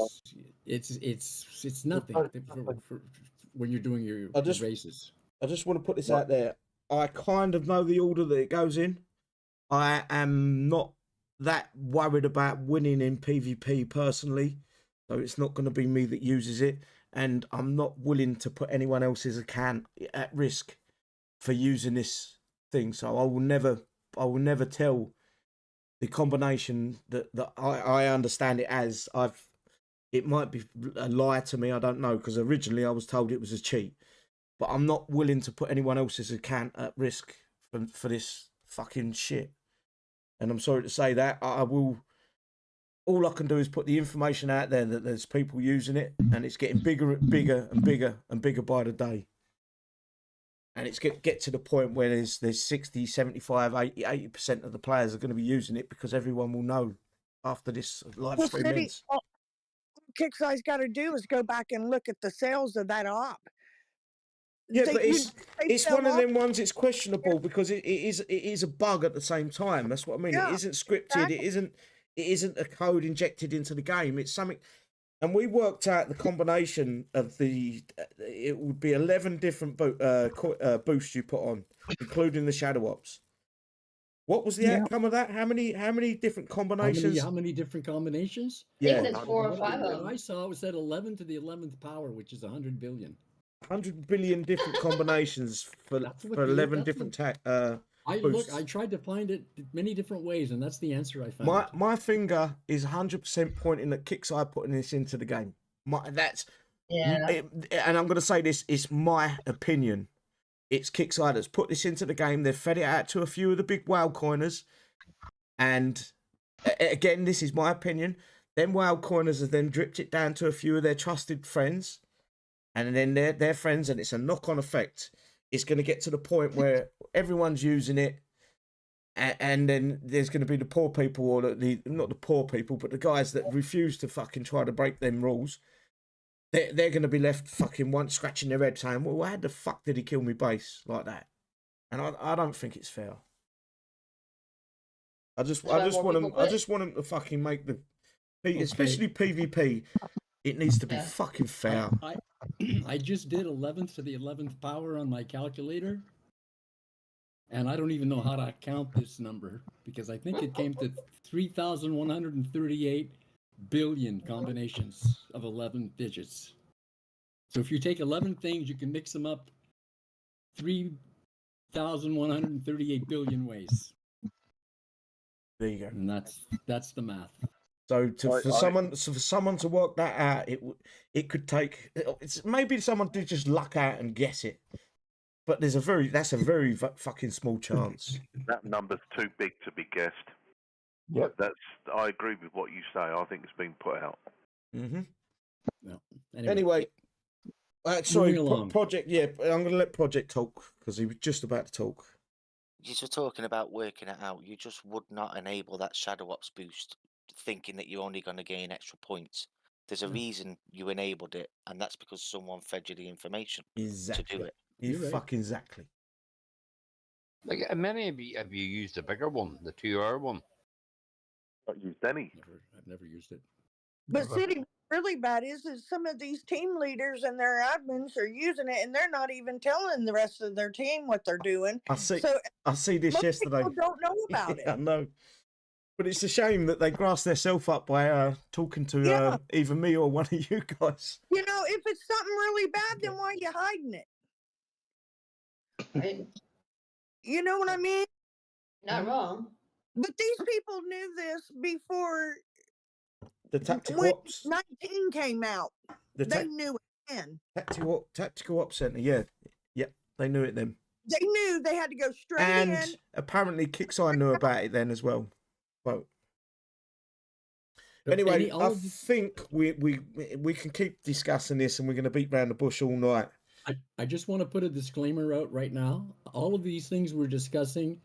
S4: it's nothing for when you're doing your races.
S1: I just want to put this out there. I kind of know the order that it goes in. I am not that worried about winning in PvP personally, so it's not going to be me that uses it, and I'm not willing to put anyone else's account at risk for using this thing. So I will never tell the combination that I understand it as. It might be a lie to me, I don't know, because originally I was told it was a cheat, but I'm not willing to put anyone else's account at risk for this fucking shit. And I'm sorry to say that. I will. All I can do is put the information out there that there's people using it, and it's getting bigger and bigger and bigger and bigger by the day. And it's get to the point where there's 60, 75, 80% of the players are going to be using it because everyone will know after this live
S8: Well,
S1: stream
S8: City,
S1: ends.
S8: all Kixeye's got to do is go back and look at the sales of that op.
S1: Yeah,
S8: They-
S1: but
S8: you- they
S1: it's
S8: sell
S1: one of
S8: off-
S1: them ones. It's questionable because it is a bug at the same time. That's what I mean. It
S8: Yeah,
S1: isn't scripted.
S8: exactly.
S1: It isn't a code injected into the game. It's something, and we worked out the combination of the. It would be 11 different boosts you put on, including the shadow ops. What was the
S8: Yeah.
S1: outcome of that? How many different combinations?
S4: How many different combinations?
S3: I think
S1: Yeah,
S3: there's 4 or
S4: What
S3: 5 of
S4: I
S3: them.
S4: saw was at 11 to the 11th power, which is 100 billion.
S1: 100 billion different combinations for
S4: That's what
S1: 11
S4: that's
S1: different
S4: I
S1: boosts.
S4: I tried to find it many different ways, and that's the answer I found.
S1: My finger is 100% pointing at Kixeye putting this into the game.
S3: Yeah.
S1: And I'm going to say this, it's my opinion. It's Kixeye that's put this into the game. They've fed it out to a few of the big WoW coiners. And again, this is my opinion. Then WoW coiners have then dripped it down to a few of their trusted friends. And then their friends, and it's a knock-on effect. It's going to get to the point where everyone's using it. And then there's going to be the poor people, or not the poor people, but the guys that refuse to fucking try to break them rules. They're going to be left fucking once scratching their head saying, well, how the fuck did he kill me base like that? And I don't think it's fair. I just want them to fucking make especially PvP. It needs to be fucking fair.
S4: I just did 11th to the 11th power on my calculator, and I don't even know how to count this number because I think it came to 3,138 billion combinations of 11 digits. So if you take 11 things, you can mix them up 3,138 billion ways.
S1: There you go.
S4: And that's the math.
S1: So for someone to work that out, it could take. Maybe someone did just luck out and guess it, but that's a very fucking small chance.
S5: That number's too big to be guessed.
S7: Yep.
S5: I agree with what you say. I think it's been put out.
S1: Mm-hmm.
S4: No.
S1: Anyway, sorry,
S4: moving along.
S1: Project. Yeah, I'm going to let Project talk because he was just about to talk.
S10: You were talking about working it out. You just would not enable that Shadow Ops boost, thinking that you're only going to gain extra points. There's a reason you enabled it, and that's because someone fed you the information
S1: Exactly.
S10: to do it.
S1: You
S4: right.
S1: fucking exactly.
S9: Like, many of you have you used the bigger one, the 2-hour one?
S5: Not used any.
S4: I've never used it.
S8: But City, what's really bad is some of these team leaders and their admins are using it, and they're not even telling the rest of their team what they're doing.
S1: I see
S8: So
S1: this
S8: most
S1: yesterday.
S8: people don't know about
S1: I
S8: it.
S1: know. But it's a shame that they grass themselves up by talking to either me or one of you guys.
S8: You know, if it's something really bad, then why are you hiding it?
S3: Right?
S8: You know what I mean?
S3: Not wrong.
S8: But these people knew this before
S1: The tactical
S8: when
S1: ops.
S8: 19 came out. They knew it then.
S1: Tactical ops center. Yeah, yep. They knew it then.
S8: They knew they had to go straight
S1: And
S8: in.
S1: apparently Kixeye knew about it then as well. Well,
S4: But
S1: anyway,
S4: all
S1: I
S4: of this-
S1: think we can keep discussing this, and we're going to beat around the bush all night.
S4: I just want to put a disclaimer out right now. All of these things we're discussing,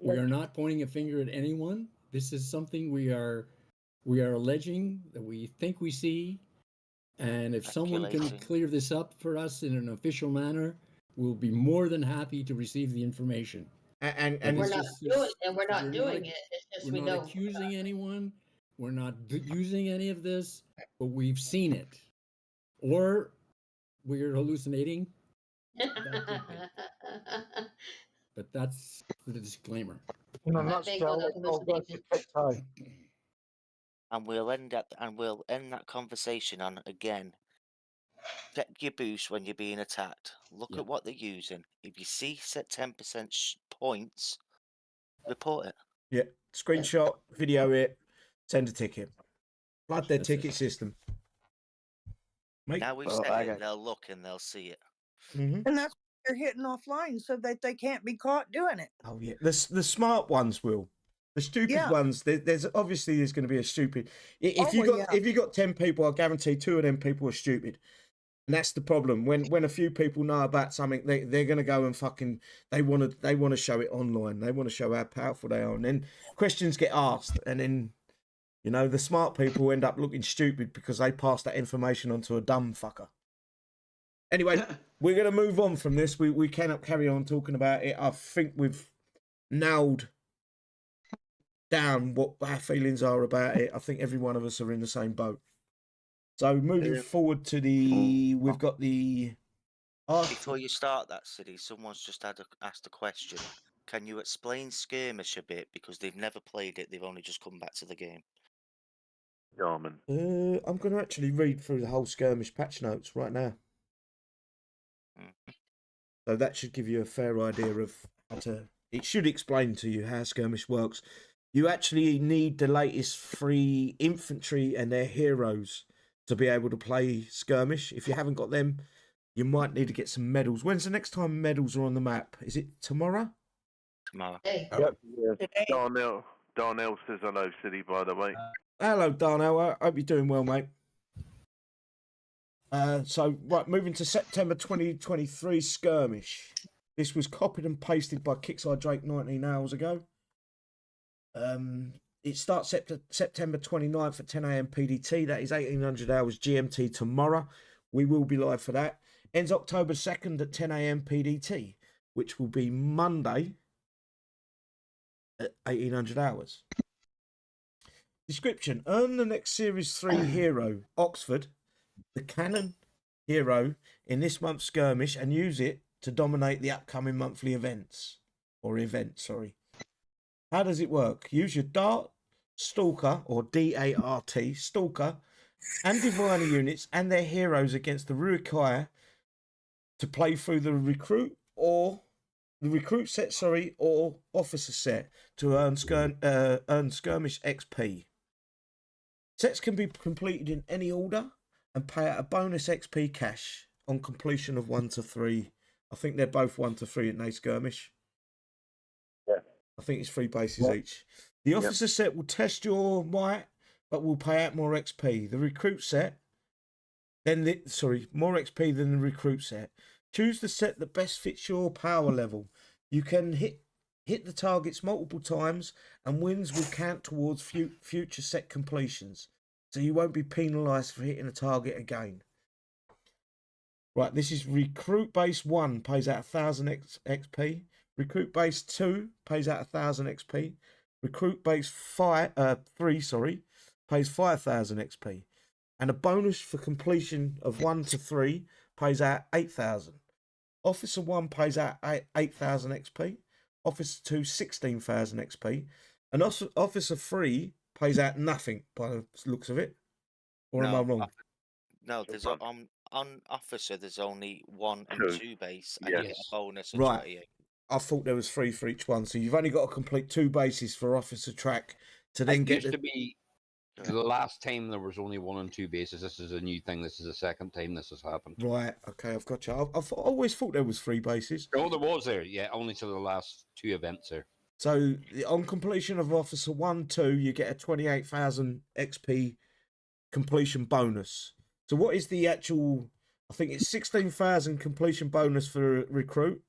S4: we are not pointing a finger at anyone. This is something we are alleging that we think we see. And if someone can
S10: Speculation.
S4: clear this up for us in an official manner, we'll be more than happy to receive the information.
S1: And
S3: We're
S4: it's
S3: not
S4: just-
S3: doing it. We're
S4: we're
S3: not
S4: not
S3: doing it. It's just
S4: We're
S3: we
S4: not
S3: know.
S4: accusing anyone. We're not using any of this, but we've seen it. Or we're hallucinating, but that's the disclaimer.
S7: In a
S3: I think
S7: nutshell,
S3: on the
S7: it's all going to Kixeye.
S10: And we'll end that conversation on again. Check your boost when you're being attacked. Look
S4: Yeah.
S10: at what they're using. If you see set 10% points, report it.
S1: yeah, screenshot, video it, send a ticket. Flood their
S4: That's
S1: ticket
S4: it.
S1: system. Mate.
S10: Now we've
S6: Well,
S10: said
S6: I
S10: it,
S6: got-
S10: they'll look and they'll see it.
S1: Mhm.
S8: And that's why they're hitting offline so that they can't be caught doing it.
S1: Oh yeah, the smart ones will. The stupid
S8: Yeah.
S1: ones, there's going to be a stupid. If you
S8: Oh,
S1: got
S8: yeah.
S1: if you got 10 people, I guarantee 2 of them people are stupid, and that's the problem. When a few people know about something, they're going to go and fucking they want to show it online. They want to show how powerful they are, and then questions get asked, and then You know, the smart people end up looking stupid because they pass that information on to a dumb fucker. Anyway, we're going to move on from this. We cannot carry on talking about it. I think we've nailed down what our feelings are about it. I think every one of us are in the same boat. So moving forward to we've got the...
S10: Before you start that, City, someone's just asked a question. Can you explain Skirmish a bit? Because they've never played it. They've only just come back to the game.
S5: Garmin.
S1: I'm going to actually read through the whole Skirmish patch notes right now. So that should give you a fair idea of how to... It should explain to you how Skirmish works. You actually need the latest 3 infantry and their heroes to be able to play Skirmish. If you haven't got them, you might need to get some medals. When's the next time medals are on the map? Is it tomorrow?
S10: Tomorrow.
S3: Hey,
S7: Yep.
S8: Today,
S5: Darnell says hello, City, by the way.
S1: Hello, Darnell. I hope you're doing well, mate. So, right, moving to September 2023 Skirmish. This was copied and pasted by Kixeye Drake 19 hours ago. It starts September 29th at 10 a.m. PDT. That is 1800 hours GMT tomorrow. We will be live for that. Ends October 2nd at 10 a.m. PDT, which will be Monday at 1800 hours. Description. Earn the next Series 3 hero, Oxford, the cannon hero in this month's Skirmish, and use it to dominate the upcoming monthly events. How does it work? Use your Dart, Stalker, or D-A-R-T, Stalker, and Diviner units and their heroes against the Rukai to play through the recruit set, or officer set to earn Skirmish XP. Sets can be completed in any order and pay out a bonus XP cash on completion of 1 to 3. I think they're both 1 to 3 at Nay Skirmish.
S5: Yeah.
S1: I think it's 3 bases each. The officer set will test your might, but will pay out more XP. The recruit set, more XP than the recruit set. Choose the set that best fits your power level. You can hit the targets multiple times, and wins will count towards future set completions. So you won't be penalised for hitting a target again. Right, this is Recruit Base 1 pays out 1000 XP. Recruit Base 2 pays out 1000 XP. Recruit Base 3 pays 5000 XP. And a bonus for completion of 1 to 3 pays out 8000. Officer 1 pays out 8000 XP. Officer 2, 16,000 XP. And Officer 3 pays out nothing by the looks of it. Or am I wrong?
S10: No, there's on Officer, there's only 1 and 2 base, and you get a bonus of
S1: Right.
S10: 28.
S1: I thought there was 3 for each one. So you've only got to complete 2 bases for Officer track to then
S9: It
S1: get
S9: used to be the last time there was only 1 and 2 bases. This is a new thing. This is the second time this has happened.
S1: Right, okay, I've got you. I've always thought there was 3 bases.
S9: Oh, there was there, yeah, only to the last 2 events there.
S1: So on completion of Officer 1, 2, you get a 28,000 XP completion bonus. So what is the actual? I think it's 16,000 completion bonus for recruit,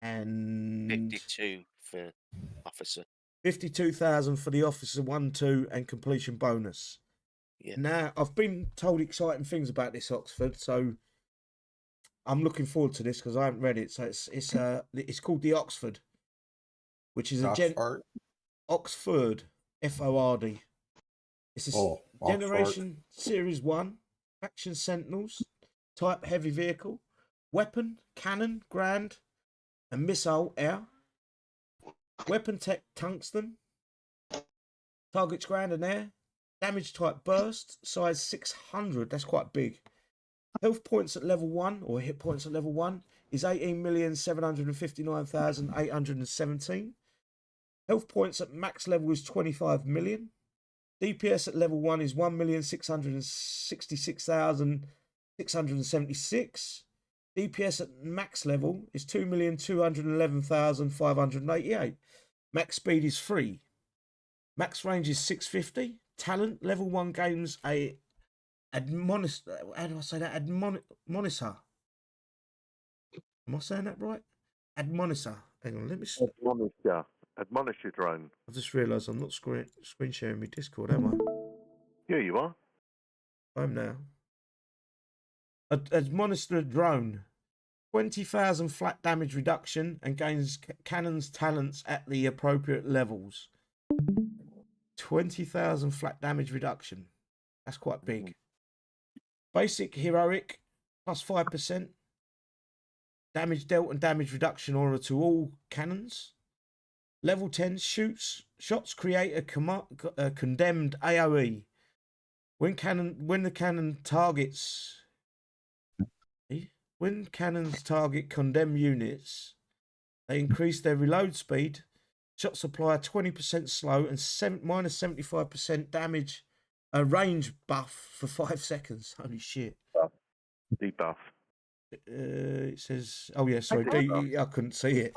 S1: and
S10: 52 for Officer.
S1: 52,000 for the Officer 1, 2, and completion bonus.
S10: Yeah.
S1: Now I've been told exciting things about this Oxford, so I'm looking forward to this because I haven't read it. So it's called the Oxford, which is Oxford, F-O-R-D. It's a Generation Series 1, Faction Sentinels, type heavy vehicle, weapon, cannon, grand, and missile air, weapon tech tungsten, targets ground and air, damage type burst, size 600, that's quite big. Health points at level 1, or hit points at level 1, is 18,759,817. Health points at max level is 25 million. DPS at level 1 is 1,666,676. DPS at max level is 2,211,588. Max speed is 3. Max range is 650. Talent level 1 gains a admonitor. Admonitor. Am I saying that right? Admonitor. Hang on, let me.
S5: Admonitor. Admonish your drone.
S1: I just realised I'm not screen sharing my Discord, am I?
S5: Yeah, you are.
S1: I'm now. Admonish the drone. 20,000 flat damage reduction and gains cannon's talents at the appropriate levels. 20,000 flat damage reduction. That's quite big. Basic heroic plus 5%. Damage dealt and damage reduction aura to all cannons. Level 10 shots create a condemned AoE. When the cannon targets when cannons target condemned units, they increase their reload speed. Shots apply a 20% slow and minus 75% damage range buff for 5 seconds. Holy shit.
S5: Debuff.
S1: It says, oh yeah, sorry, I couldn't see it.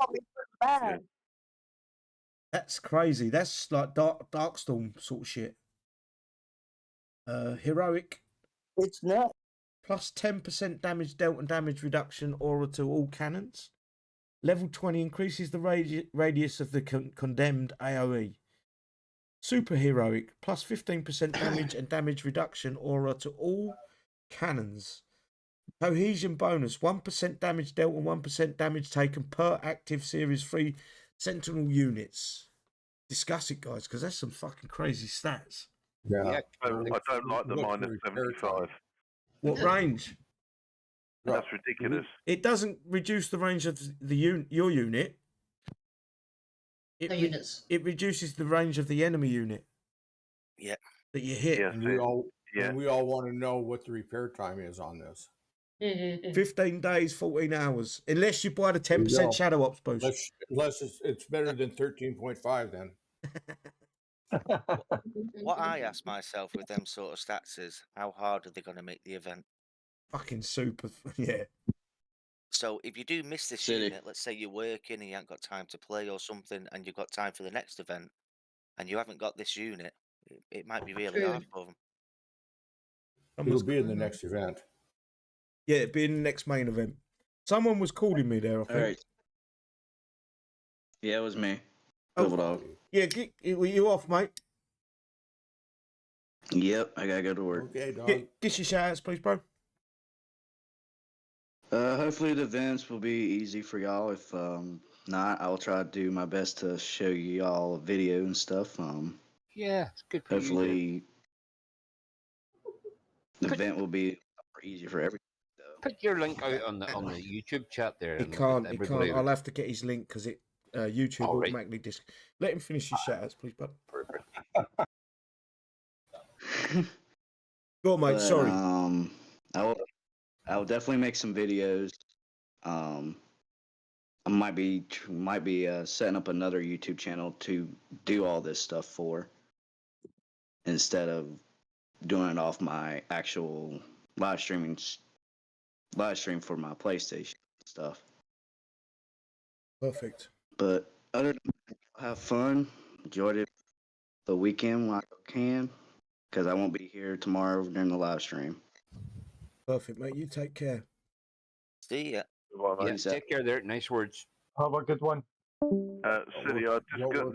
S8: Bad.
S1: That's crazy. That's like Darkstorm sort of shit. Heroic.
S8: It's not.
S1: Plus 10% damage dealt and damage reduction aura to all cannons. Level 20 increases the radius of the condemned AoE. Super heroic. Plus 15% damage and damage reduction aura to all cannons. Cohesion bonus. 1% damage dealt and 1% damage taken per active Series 3 Sentinel units. Discuss it, guys, because that's some fucking crazy stats.
S2: Yeah.
S5: I don't like the minus 75.
S1: What range?
S5: That's ridiculous.
S1: It doesn't reduce the range of your unit.
S3: Units.
S1: It reduces the range of the enemy unit.
S10: Yeah.
S1: That you hit.
S5: Yes,
S2: And we all want to know what the repair time is on this.
S1: 15 days, 14 hours. Unless you buy the 10% Shadow Ops boost.
S2: Unless it's better than 13.5 then.
S10: What I ask myself with them sort of stats is, how hard are they going to make the event?
S1: Fucking super, yeah.
S10: So if you do miss this unit, let's say you're working and you haven't got time to play or something, and you've got time for the next event, and you haven't got this unit, it might be really hard for them.
S2: It'll be in the next event.
S1: Yeah, it'll be in the next main event. Someone was calling me there, I think.
S6: All right. Yeah, it was me.
S1: Oh,
S6: Dog.
S1: yeah, were you off, mate?
S6: Yep, I gotta go to work.
S2: Okay, dog.
S1: Get your shout outs, please, bro.
S6: Hopefully the events will be easy for y'all. If not, I'll try to do my best to show y'all a video and stuff.
S9: Yeah, it's good for you.
S6: Hopefully the event will be easy for everyone.
S9: Put your link out on the YouTube chat there.
S1: He can't. I'll have to get his link because YouTube automatically Let him finish his shout outs, please, bud. Go on, mate.
S6: But,
S1: sorry.
S6: I will definitely make some videos. I might be setting up another YouTube channel to do all this stuff for, instead of doing it off my actual live stream for my PlayStation stuff.
S1: Perfect.
S6: But other than that, have fun, enjoy the weekend when I can, because I won't be here tomorrow during the live stream.
S1: Perfect, mate. You take care.
S10: See ya.
S9: Yeah, take care there. Nice words.
S7: Have a good one.
S5: Silly, I just got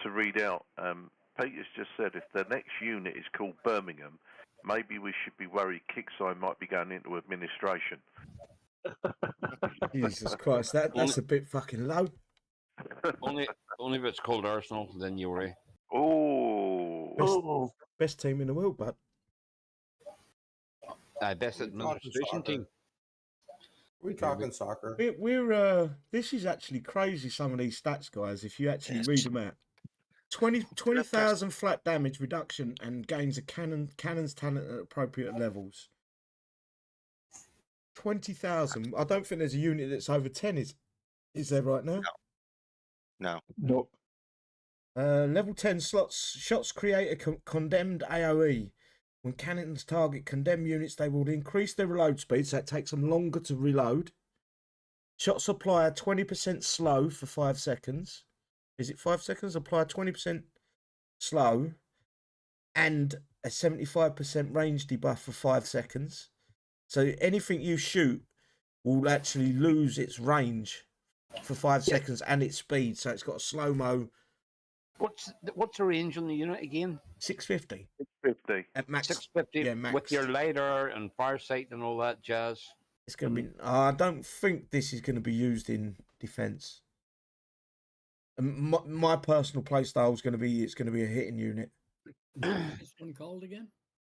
S5: to read out. Peter's just said if the next unit is called Birmingham, maybe we should be worried Kixeye might be going into administration.
S1: Jesus Christ, that's a bit fucking low.
S9: only if it's called Arsenal, then you worry.
S1: Best team in the world, bud.
S9: Best administration team.
S2: We're talking soccer.
S1: We're this is actually crazy, some of these stats, guys, if you actually read them out. 20,000 flat damage reduction and gains a cannon's talent at appropriate levels. 20,000. I don't think there's a unit that's over 10, is there right now?
S10: No.
S7: Nope.
S1: Level 10 shots create a condemned AoE. When cannons target condemned units, they will increase their reload speed, so it takes them longer to reload. Shots apply a 20% slow for 5 seconds. Is it 5 seconds? Apply 20% slow and a 75% range debuff for 5 seconds. So anything you shoot will actually lose its range for 5 seconds, and its speed. So it's got a slow mo.
S9: What's the range on the unit again?
S1: 650
S5: 50.
S1: at max.
S9: 650
S1: Yeah, max.
S9: with your lidar and fire sight and all that jazz.
S1: It's going to be. I don't think this is going to be used in defense. My personal play style is going to be. It's going to be a hitting unit.
S4: What's this one called again?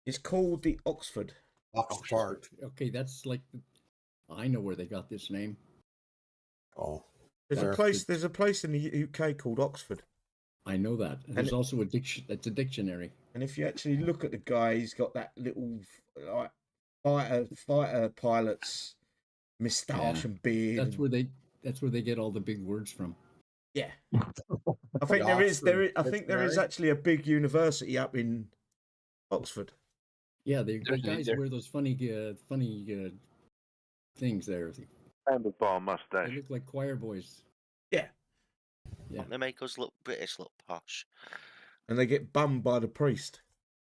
S1: It's called the Oxford.
S2: Oxford.
S4: Okay, that's like. I know where they got this name.
S2: Oh,
S1: There's
S2: Fair.
S1: a place. There's a place in the UK called Oxford.
S4: I know that. And there's also a it's a dictionary.
S1: And if you actually look at the guy, he's got that little like fighter pilot's moustache and beard.
S4: That's where they get all the big words from.
S1: Yeah. I think there is actually a big university up in Oxford.
S4: Yeah, the
S9: There's
S4: guys
S9: there.
S4: wear those funny things there.
S5: Handlebar mustache.
S4: They look like choir boys.
S1: Yeah.
S4: Yeah.
S10: They make us look British, look posh.
S1: And they get bummed by the priest.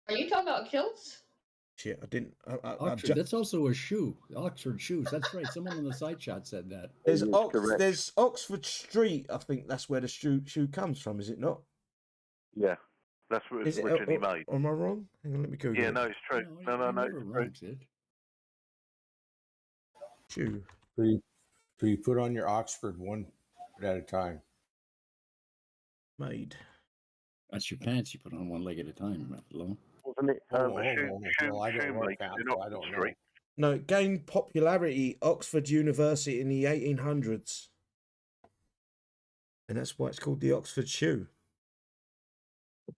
S3: Are you talking about kilts?
S1: Shit, I didn't.
S4: Oxford, that's also a shoe. Oxford shoes. That's right. Someone on the side chat said that.
S1: There's Oxford Street. I think that's where the shoe comes from. Is it not?
S5: Yeah, that's what it was originally made.
S1: Am I wrong? Hang on, let me Google.
S5: Yeah,
S1: it.
S5: no, it's true. No,
S4: you're
S5: it's
S4: never
S5: true.
S4: wrong, Sid.
S1: Shoe.
S2: So you put on your Oxford one at a time.
S1: Made.
S4: That's your pants you put on one leg at a time, Lo.
S5: Wasn't it?
S2: Well, I don't work
S5: makes
S2: out,
S5: in
S2: so I
S5: Oxford
S2: don't know.
S5: Street.
S1: No, it gained popularity Oxford University in the 1800s. And that's why it's called the Oxford shoe.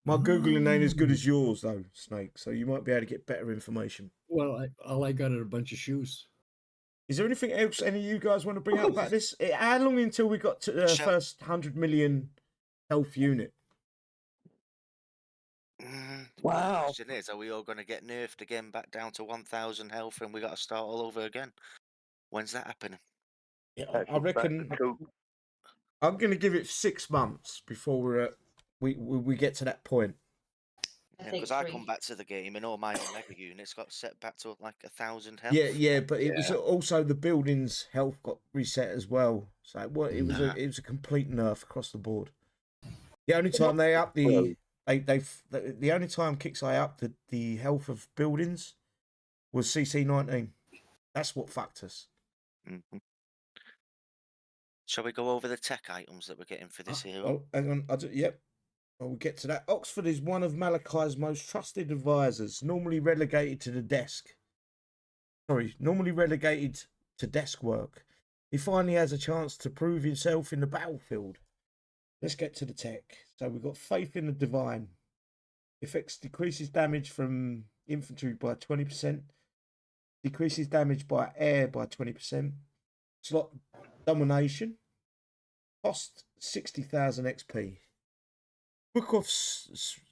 S1: My Googling ain't as good as yours, though, Snake. So you might be able to get better information.
S4: Well, all I got are a bunch of shoes.
S1: Is there anything else any of you guys want to bring up about this? How long until we got to the first 100 million health unit?
S8: Wow.
S10: The question is, are we all going to get nerfed again back down to 1,000 health and we got to start all over again? When's that happening?
S1: Yeah, I reckon I'm going to give it 6 months before we get to that point.
S10: Because I come back to the game and all my Omega units got set back to like 1,000 health.
S1: Yeah, but it was also the building's health got reset as well. So it was a complete nerf across the board. The only time they upped the only time Kixeye upped the health of buildings was CC19. That's what fucked us.
S10: Mm-hmm. Shall we go over the tech items that we're getting for this hero?
S1: Oh, hang on. Yep. We'll get to that. Oxford is one of Malachi's most trusted advisors, normally relegated to desk work. He finally has a chance to prove himself in the battlefield. Let's get to the tech. So we've got Faith in the Divine. Effects decreases damage from infantry by 20%. Decreases damage by air by 20%. Slot domination. Cost 60,000 XP. Book of Smig.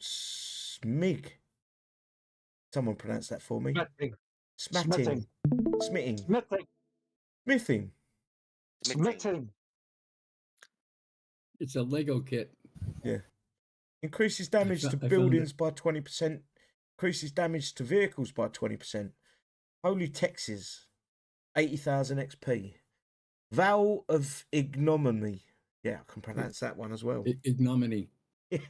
S1: Someone pronounce that for me. Smithing.
S4: It's a Lego kit.
S1: Yeah. Increases damage to buildings by 20%. Increases damage to vehicles by 20%. Holy Texas. 80,000 XP. Vow of Ignominy. Yeah, I can pronounce that one as well.
S4: Ignominy.
S1: Yeah.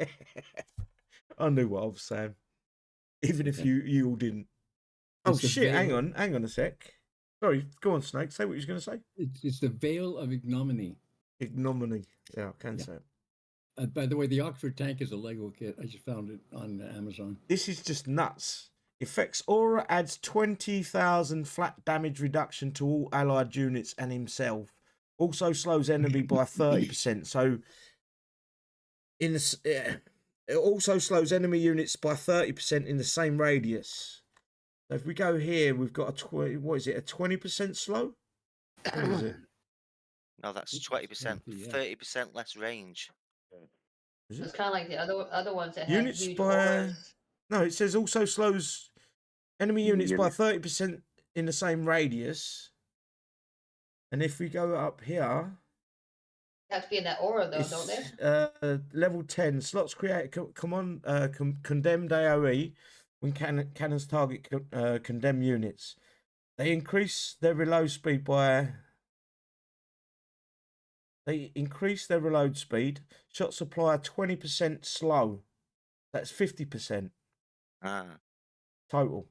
S1: I knew what I was saying. Even if you all didn't. Oh shit, hang on a sec. Sorry, go on, Snake. Say what you was going to say.
S4: It's the Veil of Ignominy.
S1: Ignominy. Yeah, I can say it.
S4: By the way, the Oxford tank is a Lego kit. I just found it on Amazon.
S1: This is just nuts. Effects Aura adds 20,000 flat damage reduction to all allied units and himself. Also slows enemy by 30%. So, it also slows enemy units by 30% in the same radius. So if we go here, we've got a 20% slow? What is it?
S10: No, that's 20%. 30% less range.
S3: It's kind of like the other ones that
S1: Units
S3: have huge
S1: by...
S3: auras.
S1: No, it says also slows enemy units by 30% in the same radius. And if we go up here...
S3: They have to be in that aura, though, don't they?
S1: Level 10. Slots create condemned AoE when cannons target condemned units. They increase their reload speed by... They increase their reload speed. Shot supply are 20% slow. That's 50%
S10: Ah,
S1: total.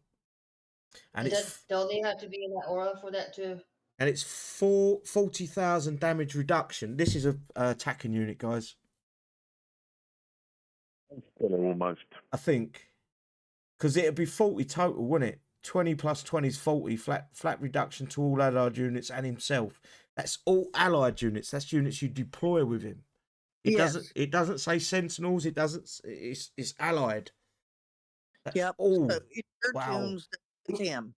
S1: And
S3: Don't they have to be in that aura for that to?
S1: and it's 40,000 damage reduction. This is a attacking unit, guys.
S5: Almost.
S1: I think, because it'd be 40 total, wouldn't it? 20 plus 20 is 40. Flat reduction to all allied units and himself. That's all allied units. That's units you deploy with him. It
S8: Yes.
S1: doesn't say sentinels. It doesn't. It's allied. That's
S8: Yep.
S1: all.
S8: So it's your
S1: Wow.
S8: tunes with him.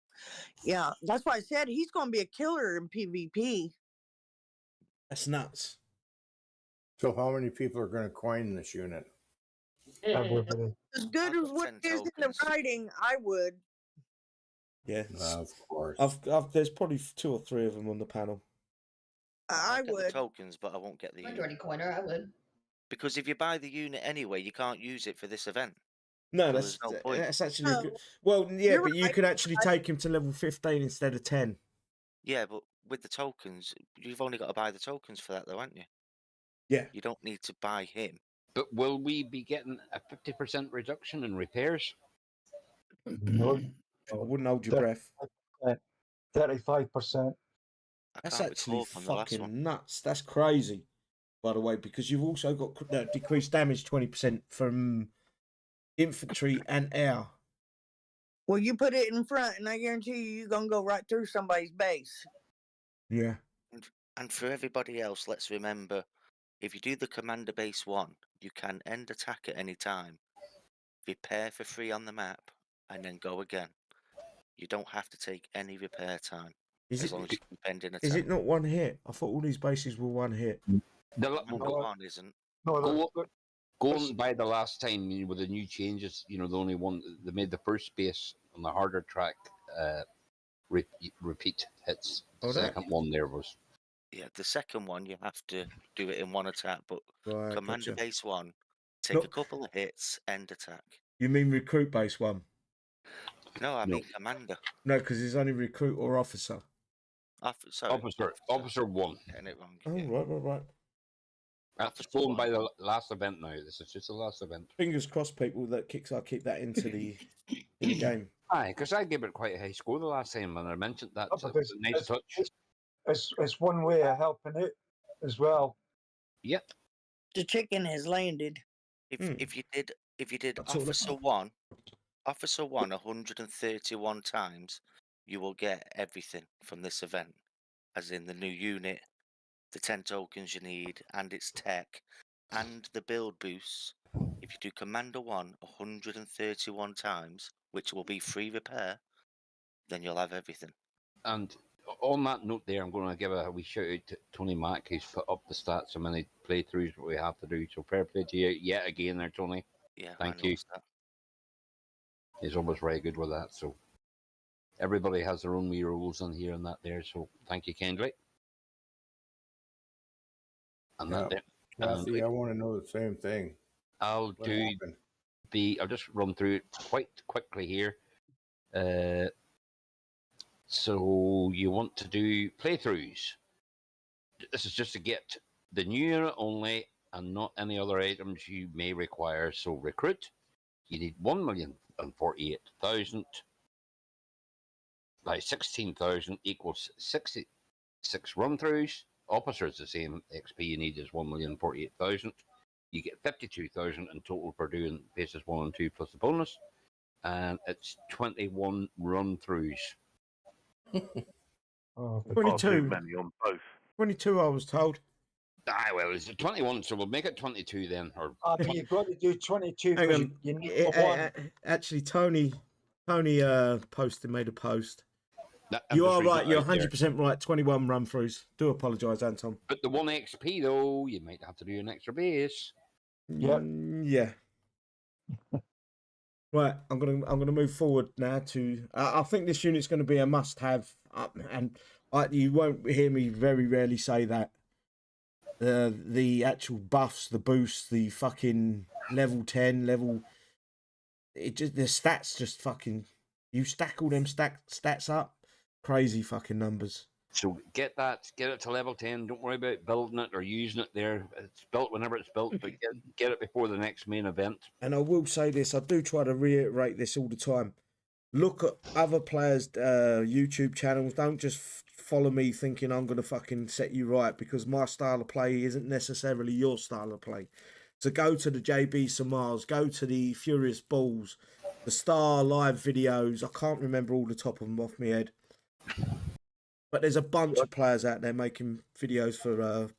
S8: Yeah, that's why I said he's going to be a killer in PvP.
S1: That's nuts.
S2: So how many people are going to coin this unit?
S7: Everybody.
S8: As good
S10: I've
S8: as
S10: got
S8: what
S10: 10
S8: it is in the
S10: tokens.
S8: writing, I would.
S1: Yeah.
S2: Of course.
S1: There's probably 2 or 3 of them on the panel.
S8: I
S10: I'll get the
S8: would.
S10: tokens, but I won't get the
S3: I'm
S10: unit.
S3: already coiner. I would.
S10: Because if you buy the unit anyway, you can't use it for this event.
S1: No,
S10: So
S1: that's
S10: there's no point.
S1: that's actually
S8: No,
S1: good. Well, yeah,
S8: you're
S1: but you
S8: right.
S1: could actually take him to level 15 instead of 10.
S10: Yeah, but with the tokens, you've only got to buy the tokens for that, though, haven't you?
S1: Yeah.
S10: You don't need to buy him.
S9: But will we be getting a 50% reduction in repairs?
S7: No,
S1: I wouldn't hold your
S7: That-
S1: breath.
S7: 35%.
S10: I
S1: That's
S10: can't
S1: actually
S10: recall from the last one.
S1: fucking nuts. That's crazy, by the way, because you've also got decreased damage 20% from infantry and air.
S8: Well, you put it in front, and I guarantee you're going to go right through somebody's base.
S1: Yeah.
S10: And for everybody else, let's remember, if you do the Commander Base 1, you can end attack at any time, repair for free on the map, and then go again. You don't have to take any repair time, as long as you keep ending attack.
S1: Is it not one hit? I thought all these bases were one hit.
S10: Commander 1 isn't.
S7: No,
S9: Going by the last time, with the new changes, the only one they made the first base on the harder track repeat hits. The second one there was.
S10: Yeah, the second one you have to do it in one attack, but
S1: Right,
S10: Commander
S1: gotcha.
S10: Base 1, take
S1: No.
S10: a couple of hits, end attack.
S1: You mean recruit base 1?
S10: No, I mean Commander.
S1: No, because it's only recruit or officer.
S10: Sorry,
S9: Officer 1.
S10: getting it wrong.
S1: Oh,
S10: yeah.
S1: right.
S9: That's going by the last event now. This is just the last event.
S1: Fingers crossed, people, that Kixeye keep that into the game.
S9: Aye, because I gave it quite a high score the last time when I mentioned that.
S7: No,
S9: So
S7: because
S9: it's a nice touch.
S7: it's one way of helping it as well.
S9: Yep.
S8: The chicken has landed.
S10: If you did
S1: That's all
S10: Officer 1, Officer 1 131 times, you will get everything from this event, as in the new unit, the 10 tokens you need, and its tech, and the build boosts. If you do Commander 1 131 times, which will be free repair, then you'll have everything.
S9: And on that note there, I'm going to give a wee shout out to Tony Mack. He's put up the stats of many playthroughs that we have to do. So fair play to you yet again there, Tony.
S10: Yeah,
S9: Thank
S10: I
S9: you.
S10: noticed that.
S9: He's always very good with that. So everybody has their own wee rules in here and that there. So thank you kindly. And that there.
S2: Kathy, I want to know the same thing.
S9: I'll
S2: What
S9: do
S2: happened?
S9: I'll just run through it quite quickly here. So you want to do playthroughs. This is just to get the new unit only and not any other items you may require. So recruit, you need 1,048,000 by 16,000 equals 66 run-throughs. Officers, the same XP you need is 1,048,000. You get 52,000 in total for doing bases 1 and 2 plus the bonus, and it's 21 run-throughs.
S7: Oh,
S5: Far too
S1: 22.
S5: many on both.
S1: 22, I was told.
S9: Ah, well, it's 21, so we'll make it 22 then. Or
S7: but you've got to do 22
S1: Hang
S7: because
S1: on.
S7: you need
S1: Eh,
S7: one.
S1: Actually, Tony made a post.
S9: I'm
S1: You
S9: just
S1: are
S9: reading
S1: right.
S9: it
S1: You're
S9: out there.
S1: 100% right. 21 run throughs. Do apologise, Anton.
S9: But the 1 XP, though, you might have to do an extra base.
S7: Yep.
S1: Yeah. Right, I'm gonna move forward now to. I think this unit's going to be a must-have, and you won't hear me very rarely say that. The actual buffs, the boosts, the fucking level 10, the stats just fucking. You stack all them stats up, crazy fucking numbers.
S9: So get it to level 10. Don't worry about building it or using it there. It's built whenever it's built, but get it before the next main event.
S1: And I will say this, I do try to reiterate this all the time. Look at other players' YouTube channels. Don't just follow me thinking I'm going to fucking set you right, because my style of play isn't necessarily your style of play. So go to the JB Samars, go to the Furious Balls, the Star live videos. I can't remember all the top of them off my head. But there's a bunch of players out there making videos for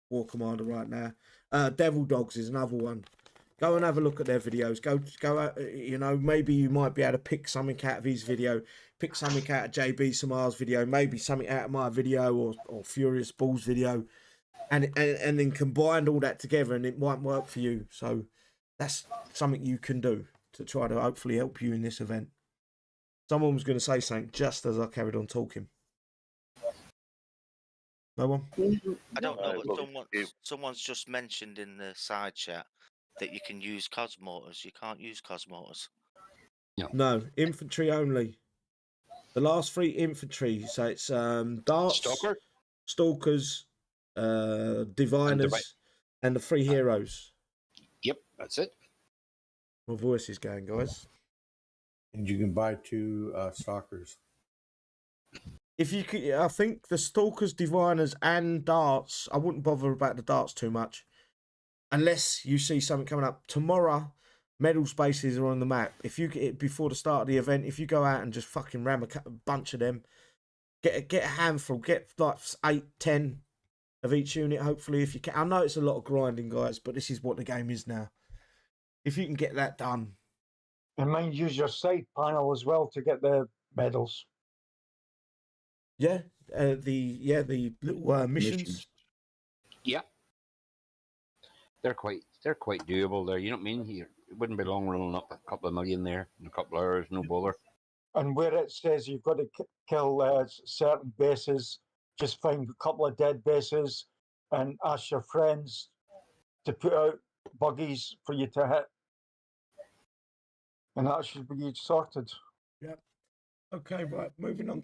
S1: War Commander right now. Devil Dogs is another one. Go and have a look at their videos. Go out, you know, maybe you might be able to pick something out of his video, pick something out of JB Samar's video, maybe something out of my video or Furious Balls video, and then combine all that together, and it might work for you. So that's something you can do to try to hopefully help you in this event. Someone was going to say something just as I carried on talking. No one?
S10: I don't know, but someone's just mentioned in the side chat that you can use Cosmortars. You can't use Cosmortars.
S1: No, infantry only. The last 3 infantry. So it's darts, stalkers, diviners, and the 3 heroes.
S9: Yep, that's it.
S1: My voice is going, guys.
S2: And you can buy 2 stalkers.
S1: If you could, I think the stalkers, diviners, and darts. I wouldn't bother about the darts too much, unless you see something coming up tomorrow. Medal spaces are on the map. If you get before the start of the event, if you go out and just fucking ram a bunch of them, get a handful, get like 8, 10 of each unit. Hopefully, if you can. I know it's a lot of grinding, guys, but this is what the game is now. If you can get that done,
S7: and mind, use your side panel as well to get the medals.
S1: Yeah, the little missions.
S9: Yeah, they're quite doable there. You know what I mean? It wouldn't be long rolling up a couple of million there in a couple of hours, no bother.
S7: And where it says you've got to kill certain bases, just find a couple of dead bases and ask your friends to put out buggies for you to hit, and that should be sorted.
S1: Yep. Okay, right. Moving on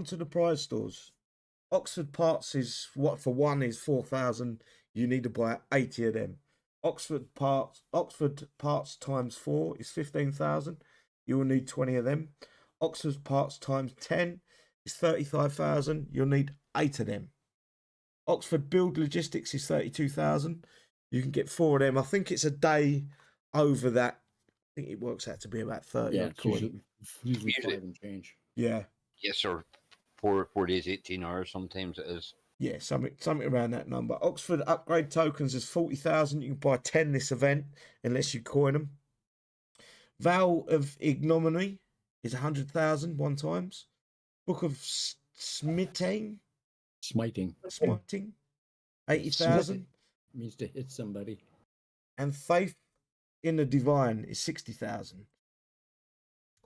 S1: to the prize stores. Oxford parts is what for one is 4,000. You need to buy 80 of them. Oxford parts times 4 is 15,000. You will need 20 of them. Oxford parts times 10 is 35,000. You'll need 8 of them. Oxford build logistics is 32,000. You can get 4 of them. I think it's a day over that. I think it works out to be about 30.
S4: Yeah, it's usually 5 and change.
S1: Yeah.
S9: Yes, or 4 days, 18 hours. Sometimes it is.
S1: Yeah, something around that number. Oxford upgrade tokens is 40,000. You can buy 10 this event unless you coin them. Vow of Ignominy is 100,000 one times. Book of Smiting, 80,000.
S4: Means to hit somebody.
S1: And Faith in the Divine is 60,000.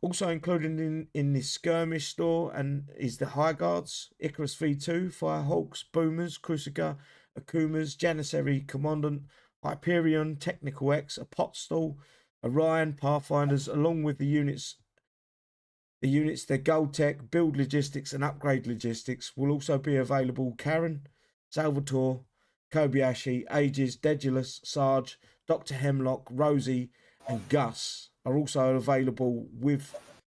S1: Also included in the Skirmish store and is the High Guards, Icarus V2, Firehawks, Boomers, Cruciger, Akumas, Janissary, Commandant, Hyperion, Technical X, a Potstall, Orion, Pathfinders, along with the units, their Gold Tech, Build Logistics and Upgrade Logistics will also be available. Karen, Salvatore, Kobayashi, Aegis, Dedulus, Sarge, Dr. Hemlock, Rosie and Gus are also available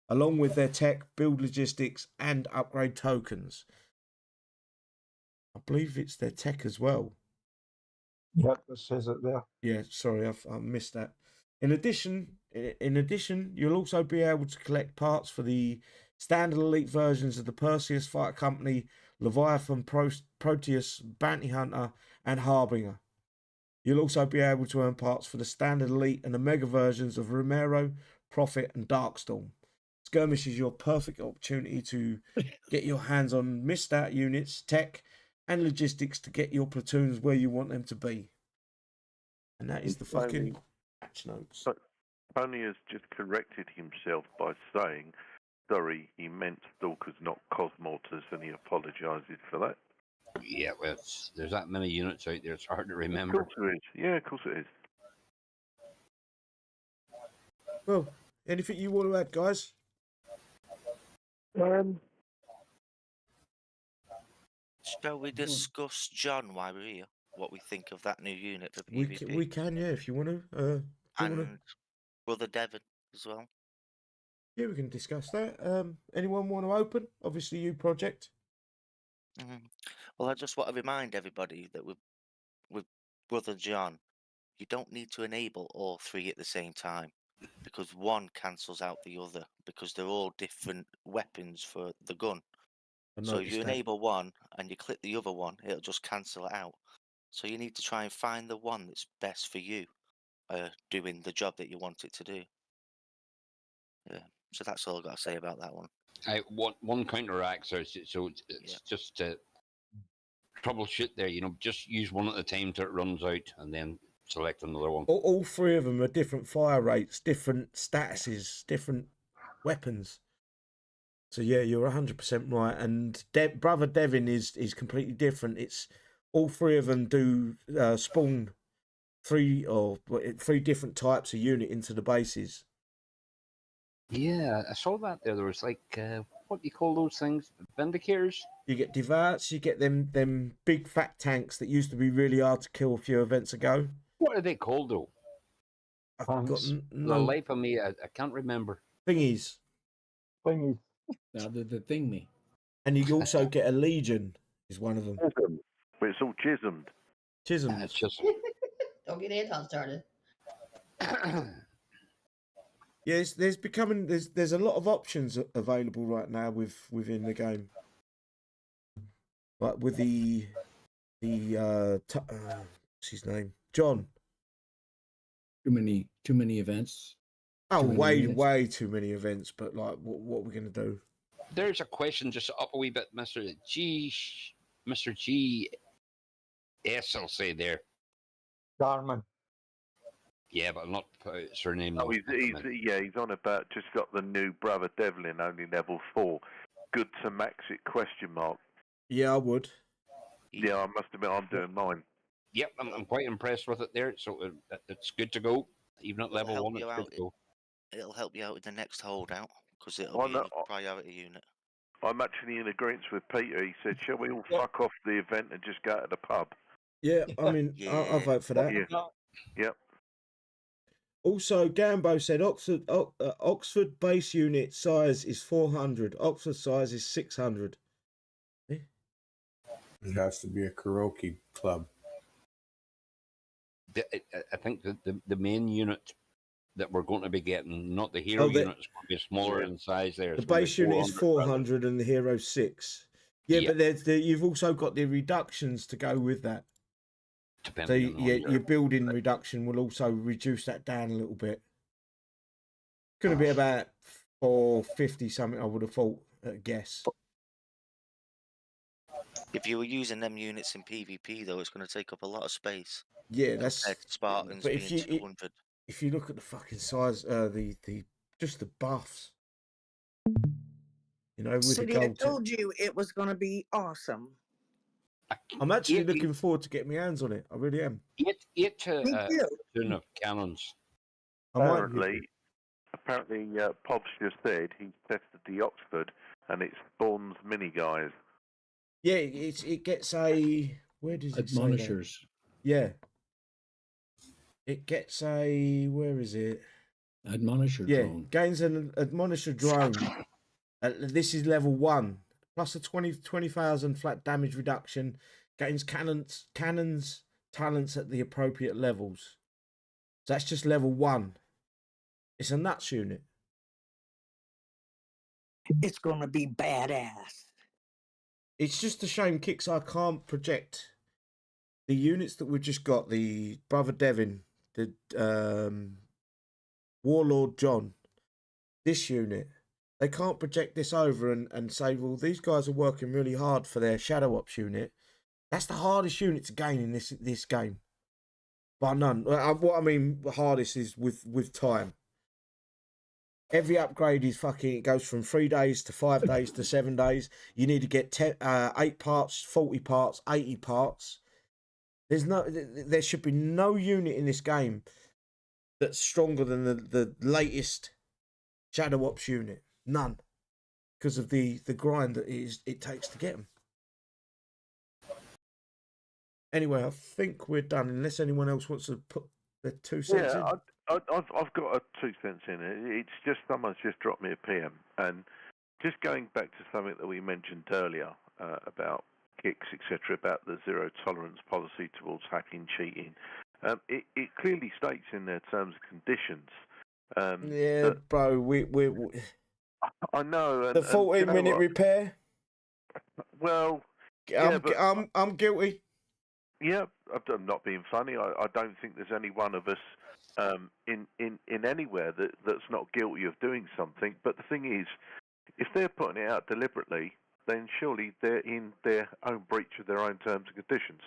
S1: along with their tech, build logistics, and upgrade tokens. I believe it's their tech as well.
S7: Yep, it says it there.
S1: Yeah, sorry, I missed that. In addition, you'll also be able to collect parts for the standard elite versions of the Perseus Fighter Company, Leviathan, Proteus, Bounty Hunter, and Harbinger. You'll also be able to earn parts for the standard elite and the mega versions of Romero, Prophet, and Darkstorm. Skirmish is your perfect opportunity to get your hands on missed out units, tech, and logistics to get your platoons where you want them to be. And that is the fucking patch notes.
S5: But Tony has just corrected himself by saying, sorry, he meant Stalkers, not Cosmortars, and he apologises for that.
S9: Yeah, well, there's that many units out there, it's hard to remember.
S5: Of course it is. Yeah, of course it is.
S1: Well, anything you want to add, guys?
S10: Shall we discuss John while we're here? What we think of that new unit for
S1: We
S10: PvP?
S1: we can, yeah, if you want to. Do you want to?
S10: And Brother Devon as well.
S1: Yeah, we can discuss that. Anyone want to open? Obviously, you project.
S10: Well, I just want to remind everybody that with Brother John, you don't need to enable all three at the same time, because one cancels out the other, because they're all different weapons for the gun.
S1: I
S10: So if you
S1: noticed that.
S10: enable one and you click the other one, it'll just cancel it out. So you need to try and find the one that's best for you, doing the job that you want it to do. Yeah. So that's all I've got to say about that one.
S9: One counteract, so it's just troubleshoot there. Just use one at a time till it runs out, and then select another one.
S1: All three of them are different fire rates, different statuses, different weapons. So yeah, you're 100% right. And Brother Devin is completely different. It's all three of them do spawn three different types of unit into the bases.
S9: Yeah, I saw that there. There was like, what do you call those things? Vindicators?
S1: You get Devarts, you get them big fat tanks that used to be really hard to kill a few events ago.
S9: What are they called though?
S1: I've got
S9: The
S1: no
S9: life of me, I can't remember.
S1: thingies.
S7: Thingy.
S4: Now the thing me.
S1: And you also get a Legion, is one of them.
S5: Chisholm. But it's all chisholmed.
S1: Chisholm.
S9: It's just
S3: Don't get Anton started.
S1: Yes, there's a lot of options available right now within the game. Like with the what's his name? John.
S4: Too many events.
S1: Oh,
S4: Too many
S1: way
S4: units.
S1: too many events. But like, what are we gonna do?
S9: There's a question just up a wee bit, Mr. G. S. I'll say there.
S7: Garmin.
S9: Yeah, but I'm not surname.
S5: Oh, he's on about just got the new Brother Devlin, only level 4. Good to max it? ?
S1: Yeah, I would.
S5: Yeah, I must admit I'm doing mine.
S9: Yep, I'm quite impressed with it there. So it's good to go. Even at level 1, it's good to go.
S10: It'll help you out with the next holdout, because it'll be a priority unit.
S5: I'm actually in agreement with Peter. He said, shall we all fuck off the event and just go to the pub?
S1: Yeah, I mean, I'll vote for that.
S5: Yeah. Yep.
S1: Also, Gambo said Oxford base unit size is 400. Oxford size is 600.
S2: It has to be a karaoke club.
S9: I think the main unit that we're going to be getting, not the hero unit, is going to be smaller in size there.
S1: The base unit is 400 and the hero 6. Yeah, but you've also got the reductions to go with that. So your building reduction will also reduce that down a little bit. Going to be about 450 something, I would have thought, at a guess.
S10: If you were using them units in PvP, though, it's going to take up a lot of space.
S1: Yeah, that's
S10: Spartans
S1: but
S10: being 200.
S1: If you look at the fucking size, just the buffs, with
S8: City,
S1: the
S8: I
S1: gold.
S8: told you it was going to be awesome.
S1: I'm actually looking forward to getting my hands on it. I really am.
S9: Eight of cannons.
S5: Apparently, Pops just said he tested the Oxford and it spawns mini guys.
S1: Yeah, it gets a where does it
S4: Admonishers.
S1: say that? Yeah. It gets a where is it?
S4: Admonisher drone.
S1: Gains an admonisher drone. This is level 1. Plus a 20,000 flat damage reduction. Gains cannons talents at the appropriate levels. So that's just level 1. It's a nuts unit.
S8: It's going to be badass.
S1: It's just a shame Kixeye can't project the units that we've just got. The Brother Devin, the Warlord John, this unit. They can't project this over and say, well, these guys are working really hard for their Shadow Ops unit. That's the hardest unit to gain in this game. But none. What I mean, the hardest is with time. Every upgrade is it goes from 3 days to 5 days to 7 days. You need to get 8 parts, 40 parts, 80 parts. There should be no unit in this game that's stronger than the latest Shadow Ops unit. None. Because of the grind that it takes to get them. Anyway, I think we're done. Unless anyone else wants to put their 2 cents in.
S5: I've got a 2 cents in it. It's just someone's just dropped me a PM, and just going back to something that we mentioned earlier about kicks, etc., about the zero tolerance policy towards hacking, cheating. It clearly states in their terms and conditions.
S1: Yeah, bro. We
S5: I know.
S1: the 14-minute repair.
S5: Well, yeah, but
S1: I'm guilty.
S5: yeah, I'm not being funny. I don't think there's any one of us in anywhere that's not guilty of doing something. But the thing is, if they're putting it out deliberately, then surely they're in their own breach of their own terms and conditions.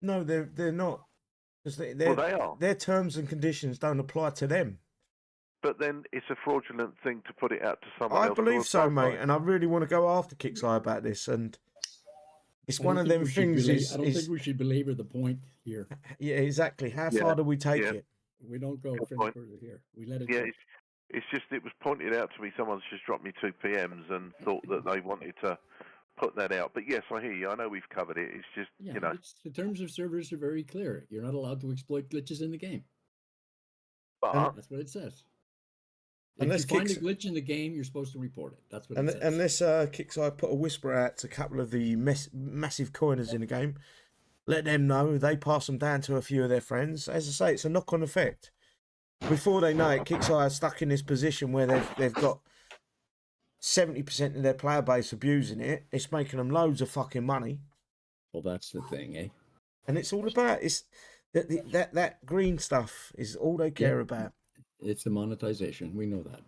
S1: No, they're not.
S5: Well, they are.
S1: Their terms and conditions don't apply to them.
S5: But then it's a fraudulent thing to put it out to someone else.
S1: I believe so,
S5: above,
S1: mate,
S5: right?
S1: and I really want to go after Kixeye about this. And it's one of them things.
S4: I don't think we should belabor the point here.
S1: Yeah, exactly. How far do we take it?
S4: We don't go further here. We let it
S5: Yeah,
S4: go.
S5: it's just it was pointed out to me. Someone's just dropped me 2 PMs and thought that they wanted to put that out. But yes, I hear you. I know we've covered it. It's just
S4: The terms of service are very clear. You're not allowed to exploit glitches in the game.
S5: But
S4: That's what it says.
S1: Unless
S4: if you find a glitch in the game, you're supposed to report it. That's what it says.
S1: Unless Kixeye put a whisper out to a couple of the massive coiners in the game, let them know, they pass them down to a few of their friends. As I say, it's a knock-on effect. Before they know it, Kixeye are stuck in this position where they've got 70% of their player base abusing it. It's making them loads of fucking money.
S4: Well, that's the thing, eh?
S1: And it's all about that green stuff is all they care about.
S4: It's the monetization. We know that.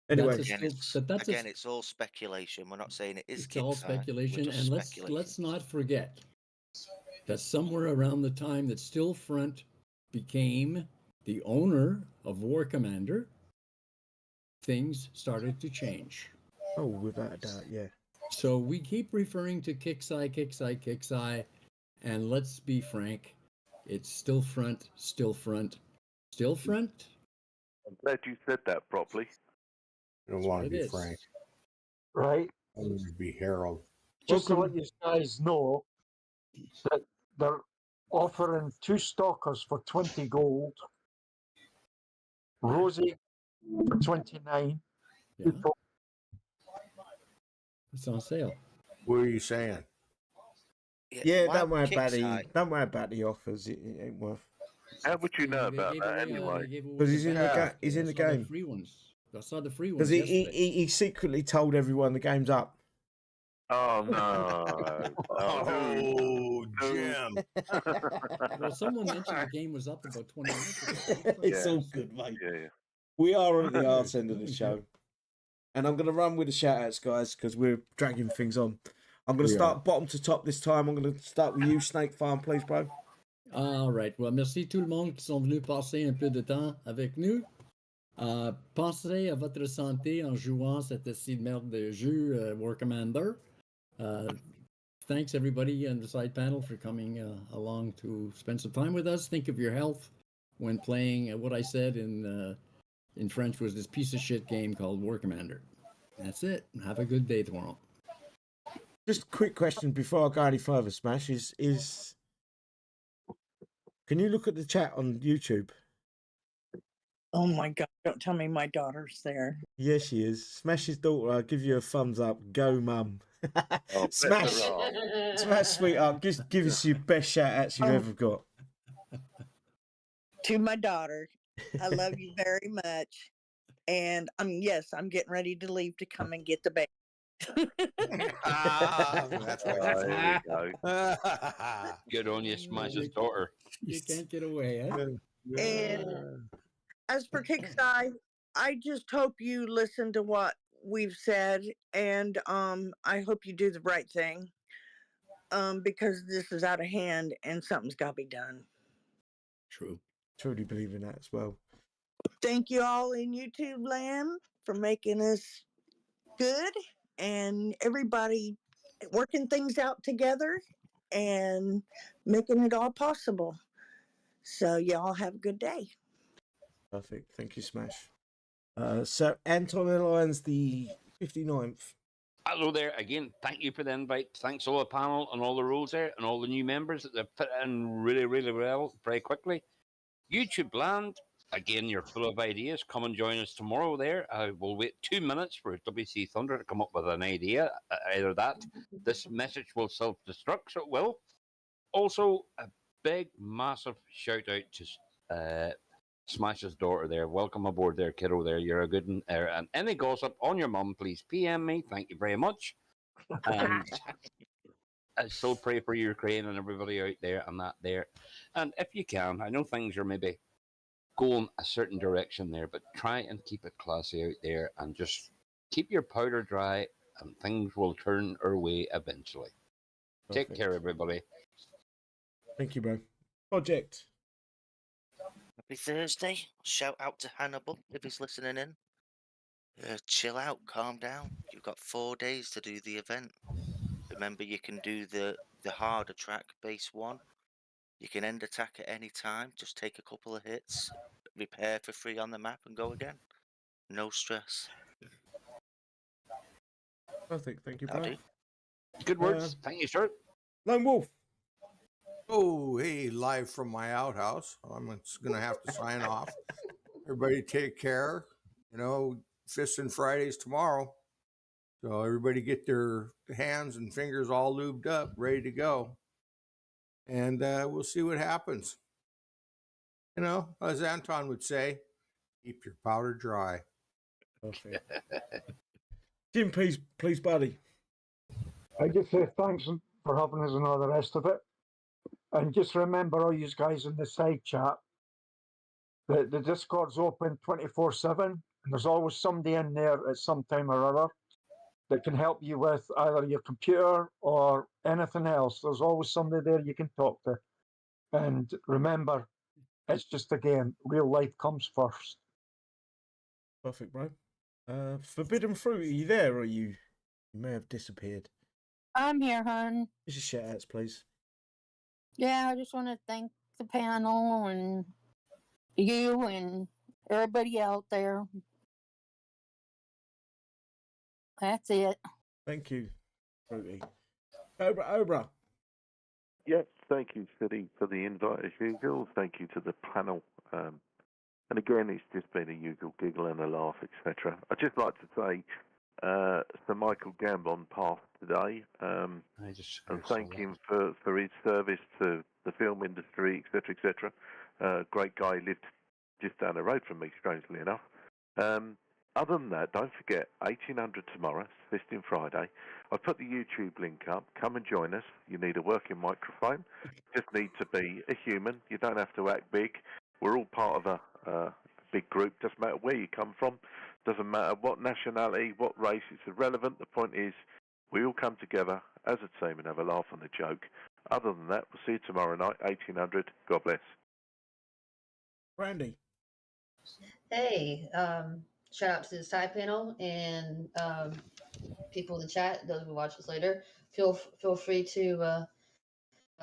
S1: Anyway,
S10: it's all speculation. We're not saying it is.
S4: It's all speculation, and let's not forget that somewhere around the time that Stillfront became the owner of War Commander, things started to change.
S1: Oh, without a doubt, yeah.
S4: So we keep referring to Kixeye, and let's be frank, it's Stillfront.
S5: I'm glad you said that properly.
S2: I don't want to be Frank.
S7: Right.
S2: I want to be Harold.
S7: Just to let you guys know that they're offering 2 stalkers for 20 gold. Rosie for 29.
S4: Yeah. It's on sale.
S2: What are you saying?
S1: Yeah, don't worry about the offers. It ain't worth.
S5: How would you know about that anyway?
S1: Because he's in the game.
S4: The free ones. I saw the free
S1: Because
S4: ones.
S1: he secretly told everyone the game's up.
S5: Oh no!
S2: Oh, Jim.
S4: Well, someone mentioned the game was up about 20 minutes ago.
S1: It's all good, mate.
S5: Yeah.
S1: We are at the arse end of the show. And I'm going to run with the shout-outs, guys, because we're dragging things on. I'm going to start bottom to top this time. I'm going to start with you, Snake Farm, please, bro.
S4: All right. Well, merci tout le monde qui sont venus passer un peu de temps avec nous. Pensez à votre santé en jouant cette de merde de jeu War Commander. Thanks everybody on the side panel for coming along to spend some time with us. Think of your health when playing what I said in French was this piece of shit game called War Commander. That's it. Have a good day tomorrow.
S1: Just a quick question before I go any further, Smash, is can you look at the chat on YouTube?
S8: Oh my God, don't tell me my daughter's there.
S1: Yes, she is. Smash's daughter, I'll give you a thumbs up. Go, mum. Smash, sweetheart, just give us your best shout outs you've ever got.
S8: To my daughter, I love you very much. And yes, I'm getting ready to leave to come and get the baby.
S2: That's
S5: There we go.
S9: Good on you, Smash's daughter.
S4: You can't get away, eh?
S8: And as for Kixeye, I just hope you listen to what we've said, and I hope you do the right thing, because this is out of hand and something's got to be done.
S4: True.
S1: Truly believe in that as well.
S8: Thank you all in YouTube land for making us good, and everybody working things out together and making it all possible. So y'all have a good day.
S1: Perfect. Thank you, Smash. So Anton Airlines, the 59th.
S9: Hello there again. Thank you for the invite. Thanks all the panel and all the rules there and all the new members that they've put in really, really well, very quickly. YouTube land, again, you're full of ideas. Come and join us tomorrow there. I will wait 2 minutes for WC Thunder to come up with an idea. Either that, this message will self-destruct, so it will. Also, a big, massive shout out to Smash's daughter there. Welcome aboard there, kiddo there. You're a good one. And any gossip on your mum, please PM me. Thank you very much. And I still pray for Ukraine and everybody out there and that there. And if you can, I know things are maybe going a certain direction there, but try and keep it classy out there and just keep your powder dry and things will turn our way eventually.
S1: Perfect.
S9: Take care, everybody.
S1: Thank you, bro. Project.
S10: Happy Thursday. Shout out to Hannibal if he's listening in. Chill out, calm down. You've got 4 days to do the event. Remember, you can do the harder track, base 1. You can end attack at any time. Just take a couple of hits, repair for free on the map, and go again. No stress.
S1: Perfect. Thank you, bro.
S10: Howdy.
S9: Good words. Thank you, sir.
S1: Lone Wolf.
S2: Oh, hey, live from my outhouse. I'm just going to have to sign off. Everybody take care. You know, Fists and Fridays tomorrow. So everybody get their hands and fingers all lubed up, ready to go. And we'll see what happens. You know, as Anton would say, keep your powder dry.
S1: Perfect. Jim, please, buddy.
S7: I just say thanks for having us and all the rest of it. And just remember, all you guys in the side chat, that the Discord's open 24/7, and there's always somebody in there at some time or other that can help you with either your computer or anything else. There's always somebody there you can talk to. And remember, it's just, again, real life comes first.
S1: Perfect, bro. Forbidden Fruit, are you there, or you may have disappeared?
S11: I'm here, hon.
S1: Just shout outs, please.
S11: Yeah, I just want to thank the panel and you and everybody out there. That's it.
S1: Thank you, Fruity. Obra.
S5: Yes, thank you, City, for the invite as usual. Thank you to the panel. And again, it's just been a usual giggle and a laugh, etc. I'd just like to say Sir Michael Gambon passed today, and thank him for his service to the film industry, etc., etc. Great guy, lived just down the road from me, strangely enough. Other than that, don't forget, 1800 tomorrow, Fisting Friday. I've put the YouTube link up. Come and join us. You need a working microphone. You just need to be a human. You don't have to act big. We're all part of a big group. Doesn't matter where you come from. Doesn't matter what nationality, what race. It's irrelevant. The point is, we all come together as a team and have a laugh and a joke. Other than that, we'll see you tomorrow night, 1800. God bless.
S1: Randy.
S3: Hey, shout out to the side panel and people in the chat. Those who watch this later, feel free to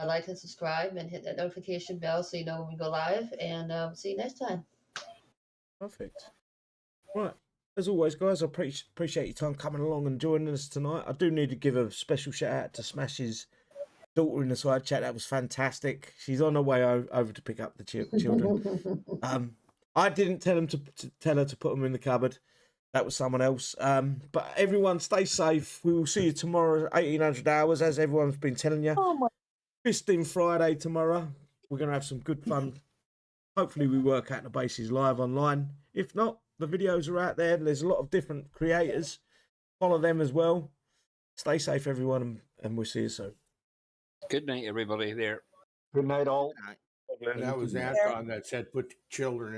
S3: like and subscribe and hit that notification bell so you know when we go live. And see you next time.
S1: Perfect. Right. As always, guys, I appreciate your time coming along and joining us tonight. I do need to give a special shout out to Smash's daughter in the side chat. That was fantastic. She's on her way over to pick up the children. I didn't tell him to tell her to put them in the cupboard. That was someone else. But everyone, stay safe. We will see you tomorrow, 1800 hours, as everyone's been telling you. Fisting Friday tomorrow. We're going to have some good fun. Hopefully we work out the bases live online. If not, the videos are out there. There's a lot of different creators. Follow them as well. Stay safe, everyone, and we'll see you soon.
S9: Good night, everybody there.
S7: Good night, all.
S2: And that was Anton that said put children in